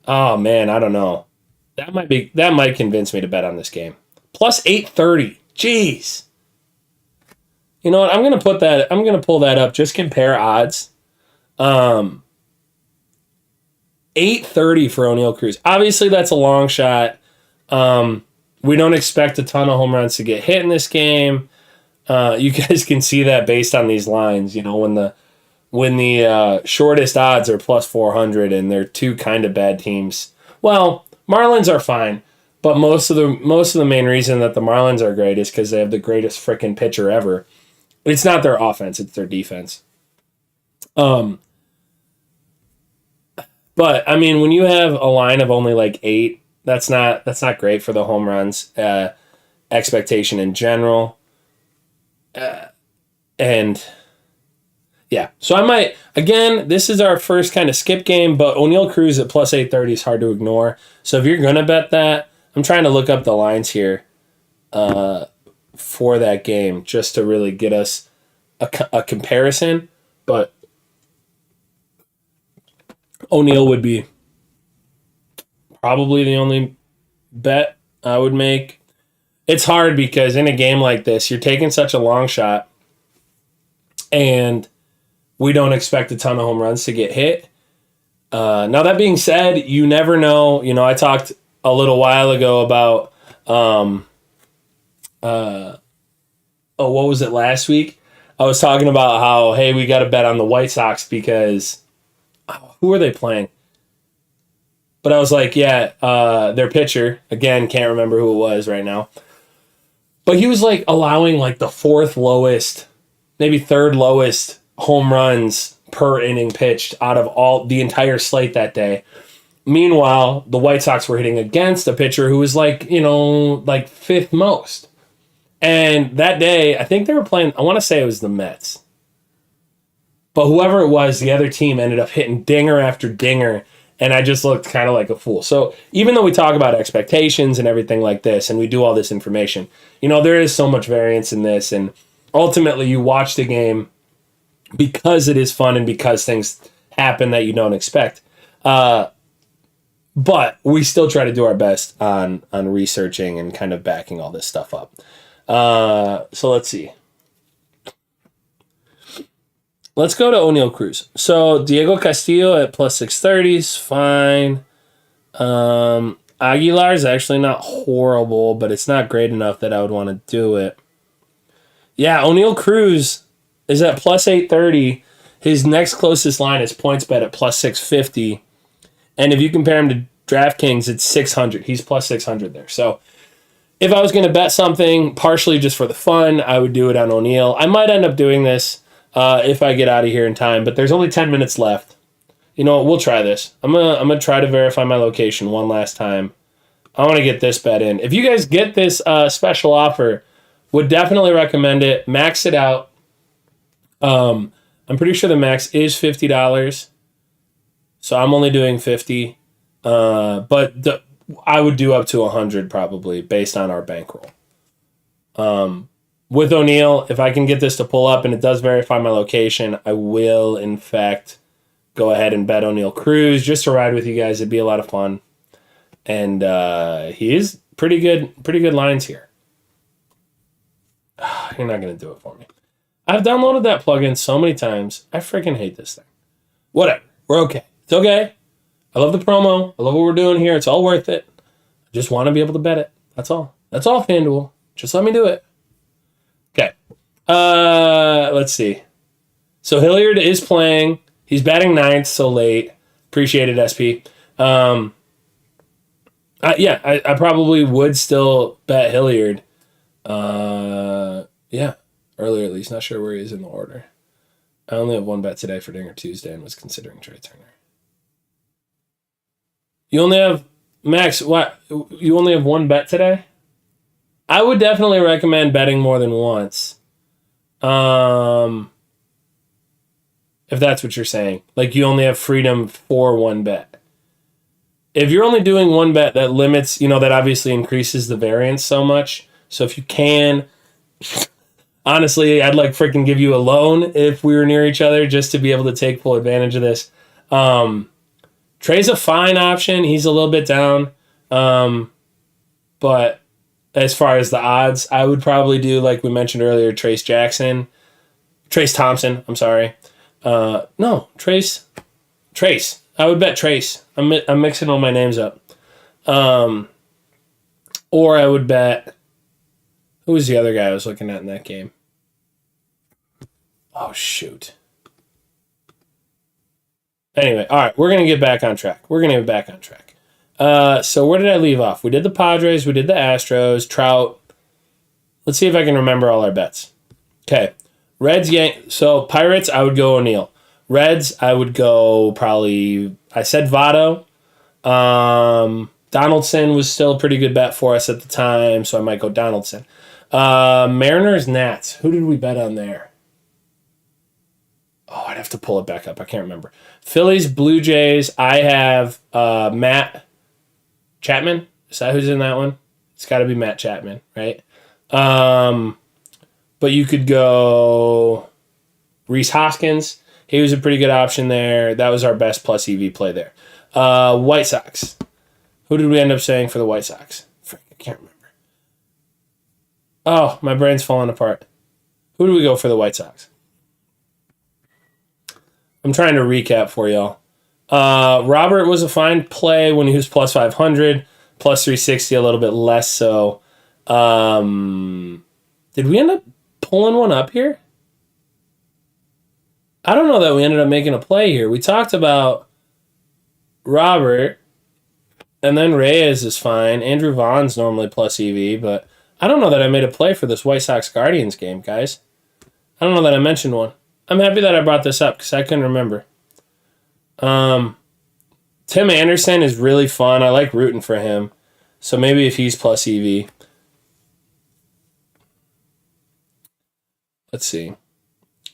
Speaker 1: Oh man, I don't know. That might convince me to bet on this game. Plus 830. Jeez. You know what? I'm gonna pull that up. Just compare odds. 830 for O'Neal Cruz. Obviously, that's a long shot. We don't expect a ton of home runs to get hit in this game. You guys can see that based on these lines. You know, when the shortest odds are plus 400 and they're two kind of bad teams. Well, Marlins are fine, but most of the main reason that the Marlins are great is because they have the greatest freaking pitcher ever. It's not their offense; it's their defense. But I mean, when you have a line of only like 8, that's not great for the home runs expectation in general. And yeah, so I might, again, this is our first kind of skip game, but O'Neal Cruz at plus 830 is hard to ignore. So if you're gonna bet that, I'm trying to look up the lines here for that game just to really get us a comparison. But O'Neal would be probably the only bet I would make. It's hard because in a game like this, you're taking such a long shot and we don't expect a ton of home runs to get hit. Now, that being said, you never know. You know, I talked a little while ago about, what was it last week? I was talking about how, hey, we got to bet on the White Sox because who are they playing? But I was like, yeah, their pitcher, again, can't remember who it was right now. But he was like allowing like the 4th lowest, maybe 3rd lowest home runs per inning pitched out of the entire slate that day. Meanwhile, the White Sox were hitting against a pitcher who was like, you know, like 5th most. And that day, I think they were playing, I want to say it was the Mets. But whoever it was, the other team ended up hitting dinger after dinger, and I just looked kind of like a fool. So even though we talk about expectations and everything like this, and we do all this information, you know, there is so much variance in this, and ultimately you watch the game because it is fun and because things happen that you don't expect. But we still try to do our best on researching and kind of backing all this stuff up. So let's see. Let's go to O'Neal Cruz. So Diego Castillo at plus 630 is fine. Aguilar is actually not horrible, but it's not great enough that I would want to do it. Yeah, O'Neal Cruz is at plus 830. His next closest line is PointsBet at plus 650. And if you compare him to DraftKings, it's 600. He's plus 600 there. So if I was going to bet something, partially just for the fun, I would do it on O'Neal. I might end up doing this if I get out of here in time, but there's only 10 minutes left. You know what? We'll try this. I'm gonna try to verify my location one last time. I want to get this bet in. If you guys get this special offer, would definitely recommend it. Max it out. I'm pretty sure the max is $50, so I'm only doing 50. But I would do up to 100 probably based on our bankroll. With O'Neal, if I can get this to pull up and it does verify my location, I will, in fact, go ahead and bet O'Neal Cruz just to ride with you guys. It'd be a lot of fun. And he is pretty good lines here. You're not going to do it for me. I've downloaded that plugin so many times. I freaking hate this thing. Whatever. We're okay. It's okay. I love the promo. I love what we're doing here. It's all worth it. I just want to be able to bet it. That's all. That's all, FanDuel. Just let me do it. Okay. Let's see. So Hilliard is playing. He's batting 9th so late. Appreciate it, SP. I probably would still bet Hilliard. Yeah, earlier at least. Not sure where he is in the order. I only have one bet today for Dinger Tuesday and was considering Trey Turner. You only have, Max, what? You only have one bet today? I would definitely recommend betting more than once. If that's what you're saying. Like you only have freedom for one bet. If you're only doing one bet, that limits, that obviously increases the variance so much. So if you can, Honestly, I'd like freaking give you a loan if we were near each other just to be able to take full advantage of this. Trey's a fine option. He's a little bit down. But as far as the odds, I would probably do, like we mentioned earlier, Trace Thompson. I'm sorry. No, Trace. I would bet Trace. I'm mixing all my names up. Or I would bet, who was the other guy I was looking at in that game? Oh, shoot. Anyway, all right, we're going to get back on track. So where did I leave off? We did the Padres, we did the Astros, Trout. Let's see if I can remember all our bets. Okay. Reds, so Pirates, I would go O'Neill. Reds, I would go probably, I said Votto. Donaldson was still a pretty good bet for us at the time, so I might go Donaldson. Mariners, Nats. Who did we bet on there? Oh, I'd have to pull it back up. I can't remember. Phillies, Blue Jays. I have Matt Chapman. Is that who's in that one? It's got to be Matt Chapman, right? But you could go Rhys Hoskins. He was a pretty good option there. That was our best plus EV play there. White Sox. Who did we end up saying for the White Sox? Frick, I can't remember. Oh, my brain's falling apart. Who do we go for the White Sox? I'm trying to recap for y'all. Robert was a fine play when he was plus 500, plus 360, a little bit less so. Did we end up pulling one up here? I don't know that we ended up making a play here. We talked about Robert, and then Reyes is fine. Andrew Vaughn's normally plus EV, but I don't know that I made a play for this White Sox Guardians game, guys. I don't know that I mentioned one. I'm happy that I brought this up because I couldn't remember. Tim Anderson is really fun. I like rooting for him. So maybe if he's plus EV. Let's see.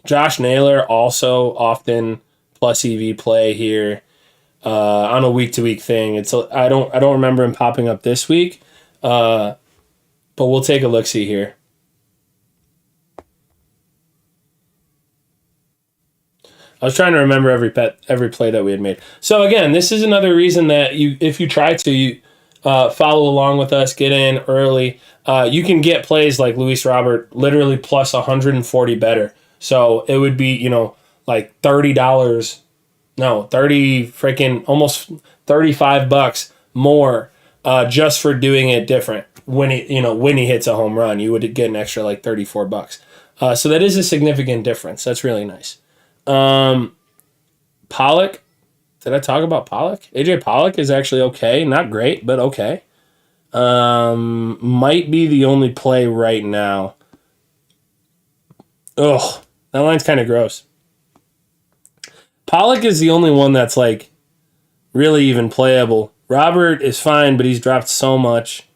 Speaker 1: Josh Naylor also often plus EV play here on a week-to-week thing. I don't remember him popping up this week, but we'll take a look-see here. I was trying to remember every play that we had made. So again, this is another reason that if you try to follow along with us, get in early, you can get plays like Luis Robert literally plus 140 better. So it would be, like $30, no, 30 freaking almost $35 more just for doing it different. When he hits a home run, you would get an extra like $34. So that is a significant difference. That's really nice. Pollock. Did I talk about Pollock? AJ Pollock is actually okay. Not great, but okay. Might be the only play right now. Ugh, that line's kind of gross. Pollock is the only one that's like really even playable. Robert is fine, but he's dropped so much.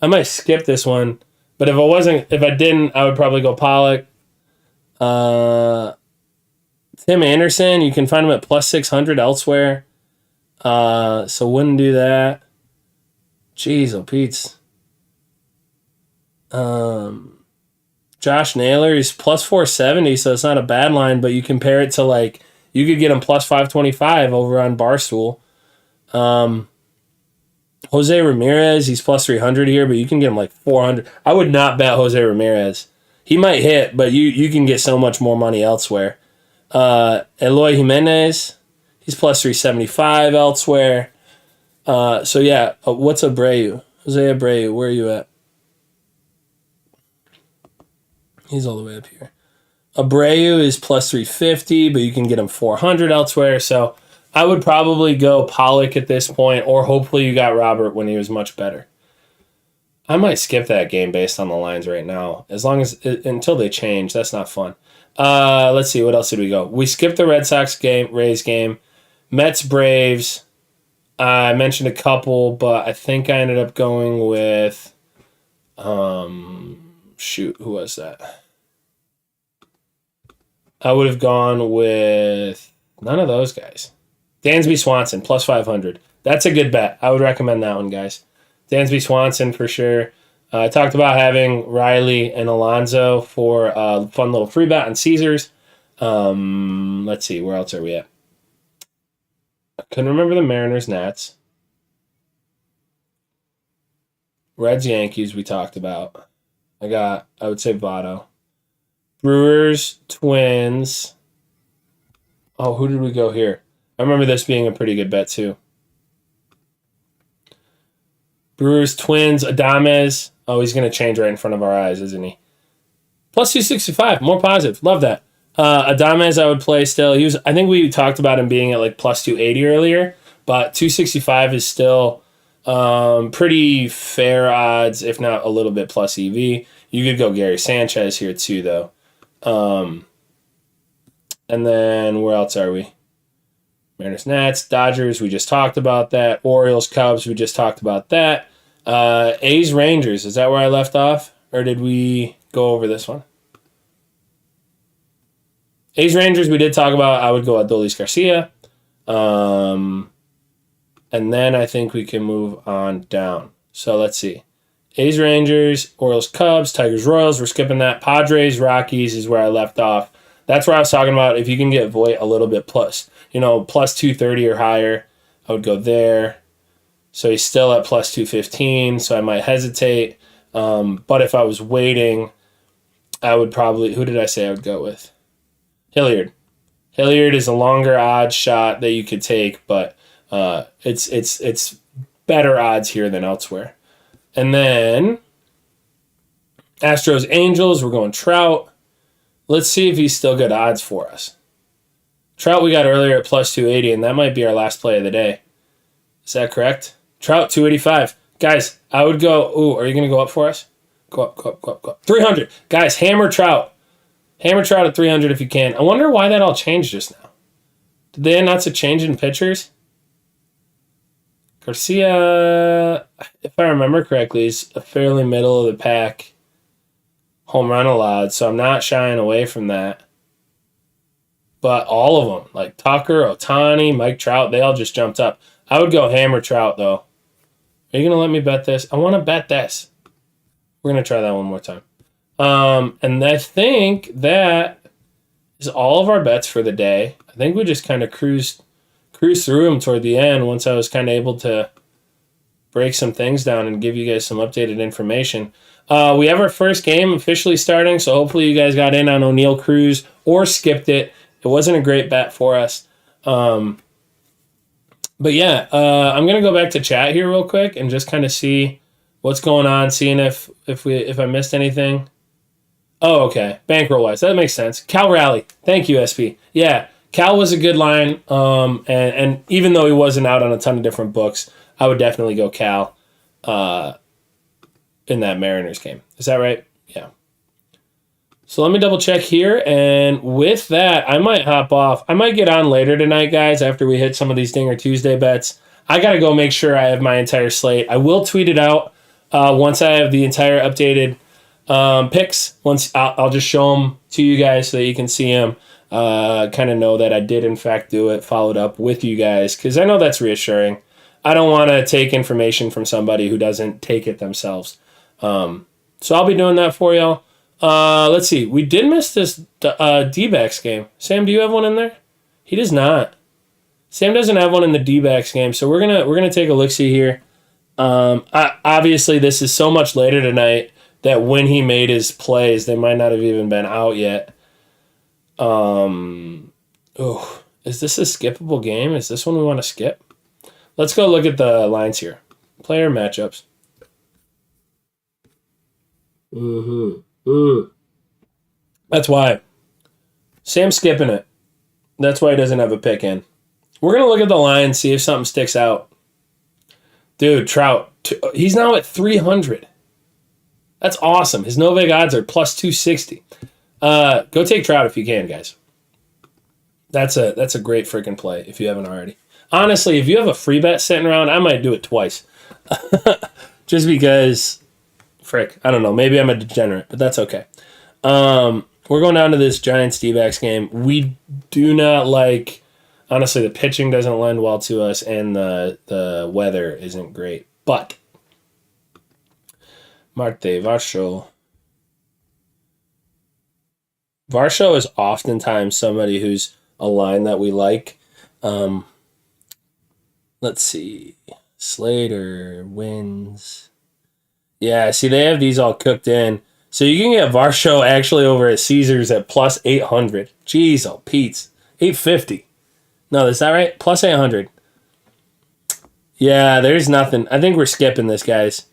Speaker 1: I might skip this one, but if I didn't, I would probably go Pollock. Tim Anderson, you can find him at plus 600 elsewhere. So wouldn't do that. Jeez, oh Pete's. Josh Naylor, he's plus 470, so it's not a bad line, but you compare it to like, you could get him plus 525 over on Barstool. Jose Ramirez, he's plus 300 here, but you can get him like 400. I would not bet Jose Ramirez. He might hit, but you can get so much more money elsewhere. Eloy Jimenez, he's plus 375 elsewhere. So yeah, what's Abreu? Jose Abreu, where are you at? He's all the way up here. Abreu is plus 350, but you can get him 400 elsewhere. So I would probably go Pollock at this point, or hopefully you got Robert when he was much better. I might skip that game based on the lines right now, until they change. That's not fun. Let's see, what else did we go? We skipped the Red Sox game, Rays game, Mets, Braves. I mentioned a couple, but I think I ended up going with, who was that? I would have gone with none of those guys. Dansby Swanson, plus 500. That's a good bet. I would recommend that one, guys. Dansby Swanson for sure. I talked about having Riley and Alonzo for a fun little free bet on Caesars. Let's see, where else are we at? I couldn't remember the Mariners, Nats. Reds, Yankees, we talked about. I would say Votto. Brewers, Twins. Oh, who did we go here? I remember this being a pretty good bet, too. Brewers, Twins, Adames. Oh, he's going to change right in front of our eyes, isn't he? Plus 265, more positive. Love that. Adames, I would play still. I think we talked about him being at like plus 280 earlier, but 265 is still pretty fair odds, if not a little bit plus EV. You could go Gary Sanchez here too, though. And then where else are we? Mariners, Nats, Dodgers, we just talked about that. Orioles, Cubs, we just talked about that. A's, Rangers, is that where I left off? Or did we go over this one? A's, Rangers, we did talk about. I would go Adolis Garcia. And then I think we can move on down. So let's see. A's, Rangers, Orioles, Cubs, Tigers, Royals. We're skipping that. Padres, Rockies is where I left off. That's where I was talking about if you can get Voit a little bit plus, plus 230 or higher, I would go there. So he's still at plus 215, so I might hesitate. But if I was waiting, I would probably, who did I say I would go with? Hilliard. Hilliard is a longer odds shot that you could take, but it's better odds here than elsewhere. And then Astros, Angels, we're going Trout. Let's see if he's still good odds for us. Trout we got earlier at plus 280, and that might be our last play of the day. Is that correct? Trout, 285. Guys, I would go, are you going to go up for us? Go up. 300. Guys, hammer Trout. Hammer Trout at 300 if you can. I wonder why that all changed just now. Did they announce a change in pitchers? Garcia, if I remember correctly, is a fairly middle of the pack home run allowed, so I'm not shying away from that. But all of them, like Tucker, Ohtani, Mike Trout, they all just jumped up. I would go hammer Trout, though. Are you going to let me bet this? I want to bet this. We're going to try that one more time. And I think that is all of our bets for the day. I think we just kind of cruised through them toward the end once I was kind of able to break some things down and give you guys some updated information. We have our first game officially starting, so hopefully you guys got in on O'Neal Cruz or skipped it. It wasn't a great bet for us. But yeah, I'm going to go back to chat here real quick and just kind of see what's going on, seeing if I missed anything. Oh, okay. Bankroll-wise, that makes sense. Cal Rally. Thank you, SP. Yeah, Cal was a good line, and even though he wasn't out on a ton of different books, I would definitely go Cal in that Mariners game. Is that right? Yeah. So let me double check here, and with that, I might hop off. I might get on later tonight, guys, after we hit some of these Dinger Tuesday bets. I got to go make sure I have my entire slate. I will tweet it out once I have the entire updated picks. Once I'll just show them to you guys so that you can see them. Kind of know that I did, in fact, do it, followed up with you guys, because I know that's reassuring. I don't want to take information from somebody who doesn't take it themselves. So I'll be doing that for y'all. Let's see. We did miss this D-backs game. Sam, do you have one in there? He does not. Sam doesn't have one in the D-backs game, so we're gonna take a look-see here. Obviously, this is so much later tonight that when he made his plays, they might not have even been out yet. Is this a skippable game? Is this one we want to skip? Let's go look at the lines here. Player matchups. That's why. Sam's skipping it. That's why he doesn't have a pick in. We're going to look at the line, see if something sticks out. Dude, Trout, he's now at 300. That's awesome. His no-vig odds are plus 260. Go take Trout if you can, guys. That's a great freaking play if you haven't already. Honestly, if you have a free bet sitting around, I might do it twice. Just because, I don't know. Maybe I'm a degenerate, but that's okay. We're going down to this Giants D-backs game. We do not like, honestly, the pitching doesn't lend well to us, and the weather isn't great. But Marte Varsho. Varsho is oftentimes somebody who's a line that we like. Let's see. Slater wins. Yeah, see, they have these all cooked in. So you can get Varsho actually over at Caesars at plus 800. Jeez, oh, Pete's. 850. No, is that right? Plus 800. Yeah, there's nothing. I think we're skipping this, guys.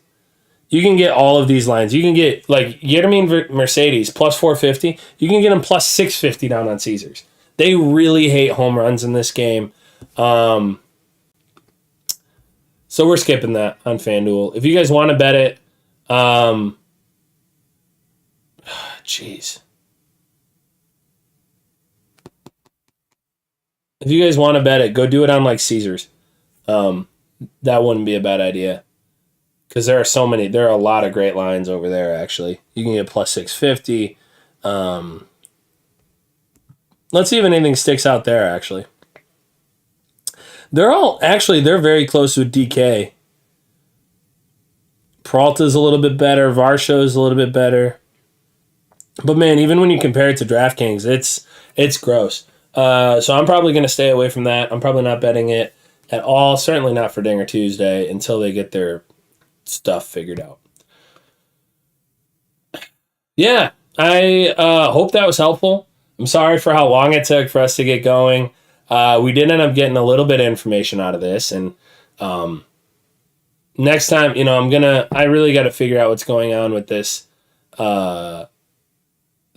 Speaker 1: You can get all of these lines. You can get, like, Yermin Mercedes, plus 450. You can get them plus 650 down on Caesars. They really hate home runs in this game. So we're skipping that on FanDuel. If you guys want to bet it, jeez. If you guys want to bet it, go do it on, like, Caesars. That wouldn't be a bad idea. Because there are a lot of great lines over there, actually. You can get plus 650. Let's see if anything sticks out there, actually. They're very close with DK. Peralta's a little bit better. Varsho's a little bit better. But, man, even when you compare it to DraftKings, it's gross. So I'm probably going to stay away from that. I'm probably not betting it at all. Certainly not for Dinger Tuesday until they get their stuff figured out. Yeah, I hope that was helpful. I'm sorry for how long it took for us to get going. We did end up getting a little bit of information out of this, and next time, I really got to figure out what's going on with this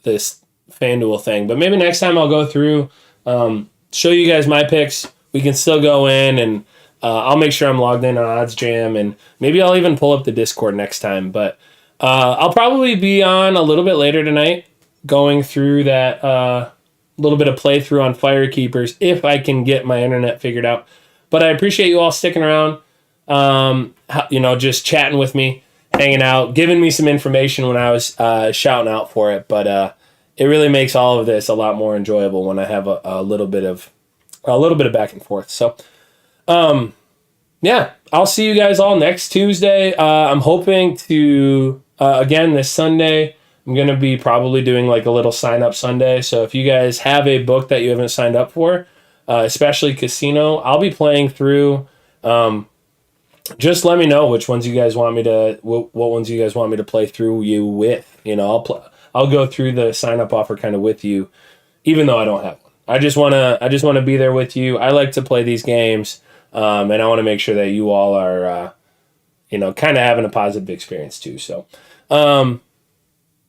Speaker 1: this FanDuel thing. But maybe next time I'll go through, show you guys my picks. We can still go in, and I'll make sure I'm logged in on OddsJam, and maybe I'll even pull up the Discord next time. But I'll probably be on a little bit later tonight, going through that little bit of playthrough on Firekeepers if I can get my internet figured out. But I appreciate you all sticking around, just chatting with me, hanging out, giving me some information when I was shouting out for it. But it really makes all of this a lot more enjoyable when I have a little bit of back and forth. So, yeah, I'll see you guys all next Tuesday. I'm hoping to, again, this Sunday, I'm going to be probably doing like a little sign up Sunday. So if you guys have a book that you haven't signed up for, especially casino, I'll be playing through. Just let me know which ones you guys want me to, what ones you guys want me to play through you with. I'll go through the sign up offer kind of with you, even though I don't have one. I just want to be there with you. I like to play these games, and I want to make sure that you all are, kind of having a positive experience too. So,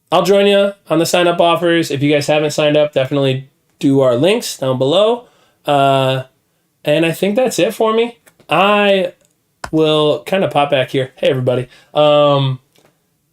Speaker 1: I'll join you on the sign up offers. If you guys haven't signed up, definitely do our links down below. And I think that's it for me. I will kind of pop back here. Hey, everybody. And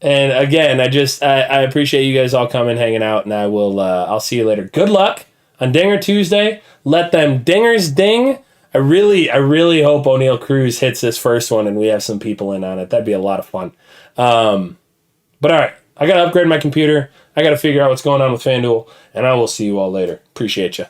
Speaker 1: again, I appreciate you guys all coming, hanging out, and I'll see you later. Good luck on Dinger Tuesday. Let them dingers ding. I really hope O'Neal Cruz hits this first one and we have some people in on it. That'd be a lot of fun. But all right, I got to upgrade my computer. I got to figure out what's going on with FanDuel, and I will see you all later. Appreciate you.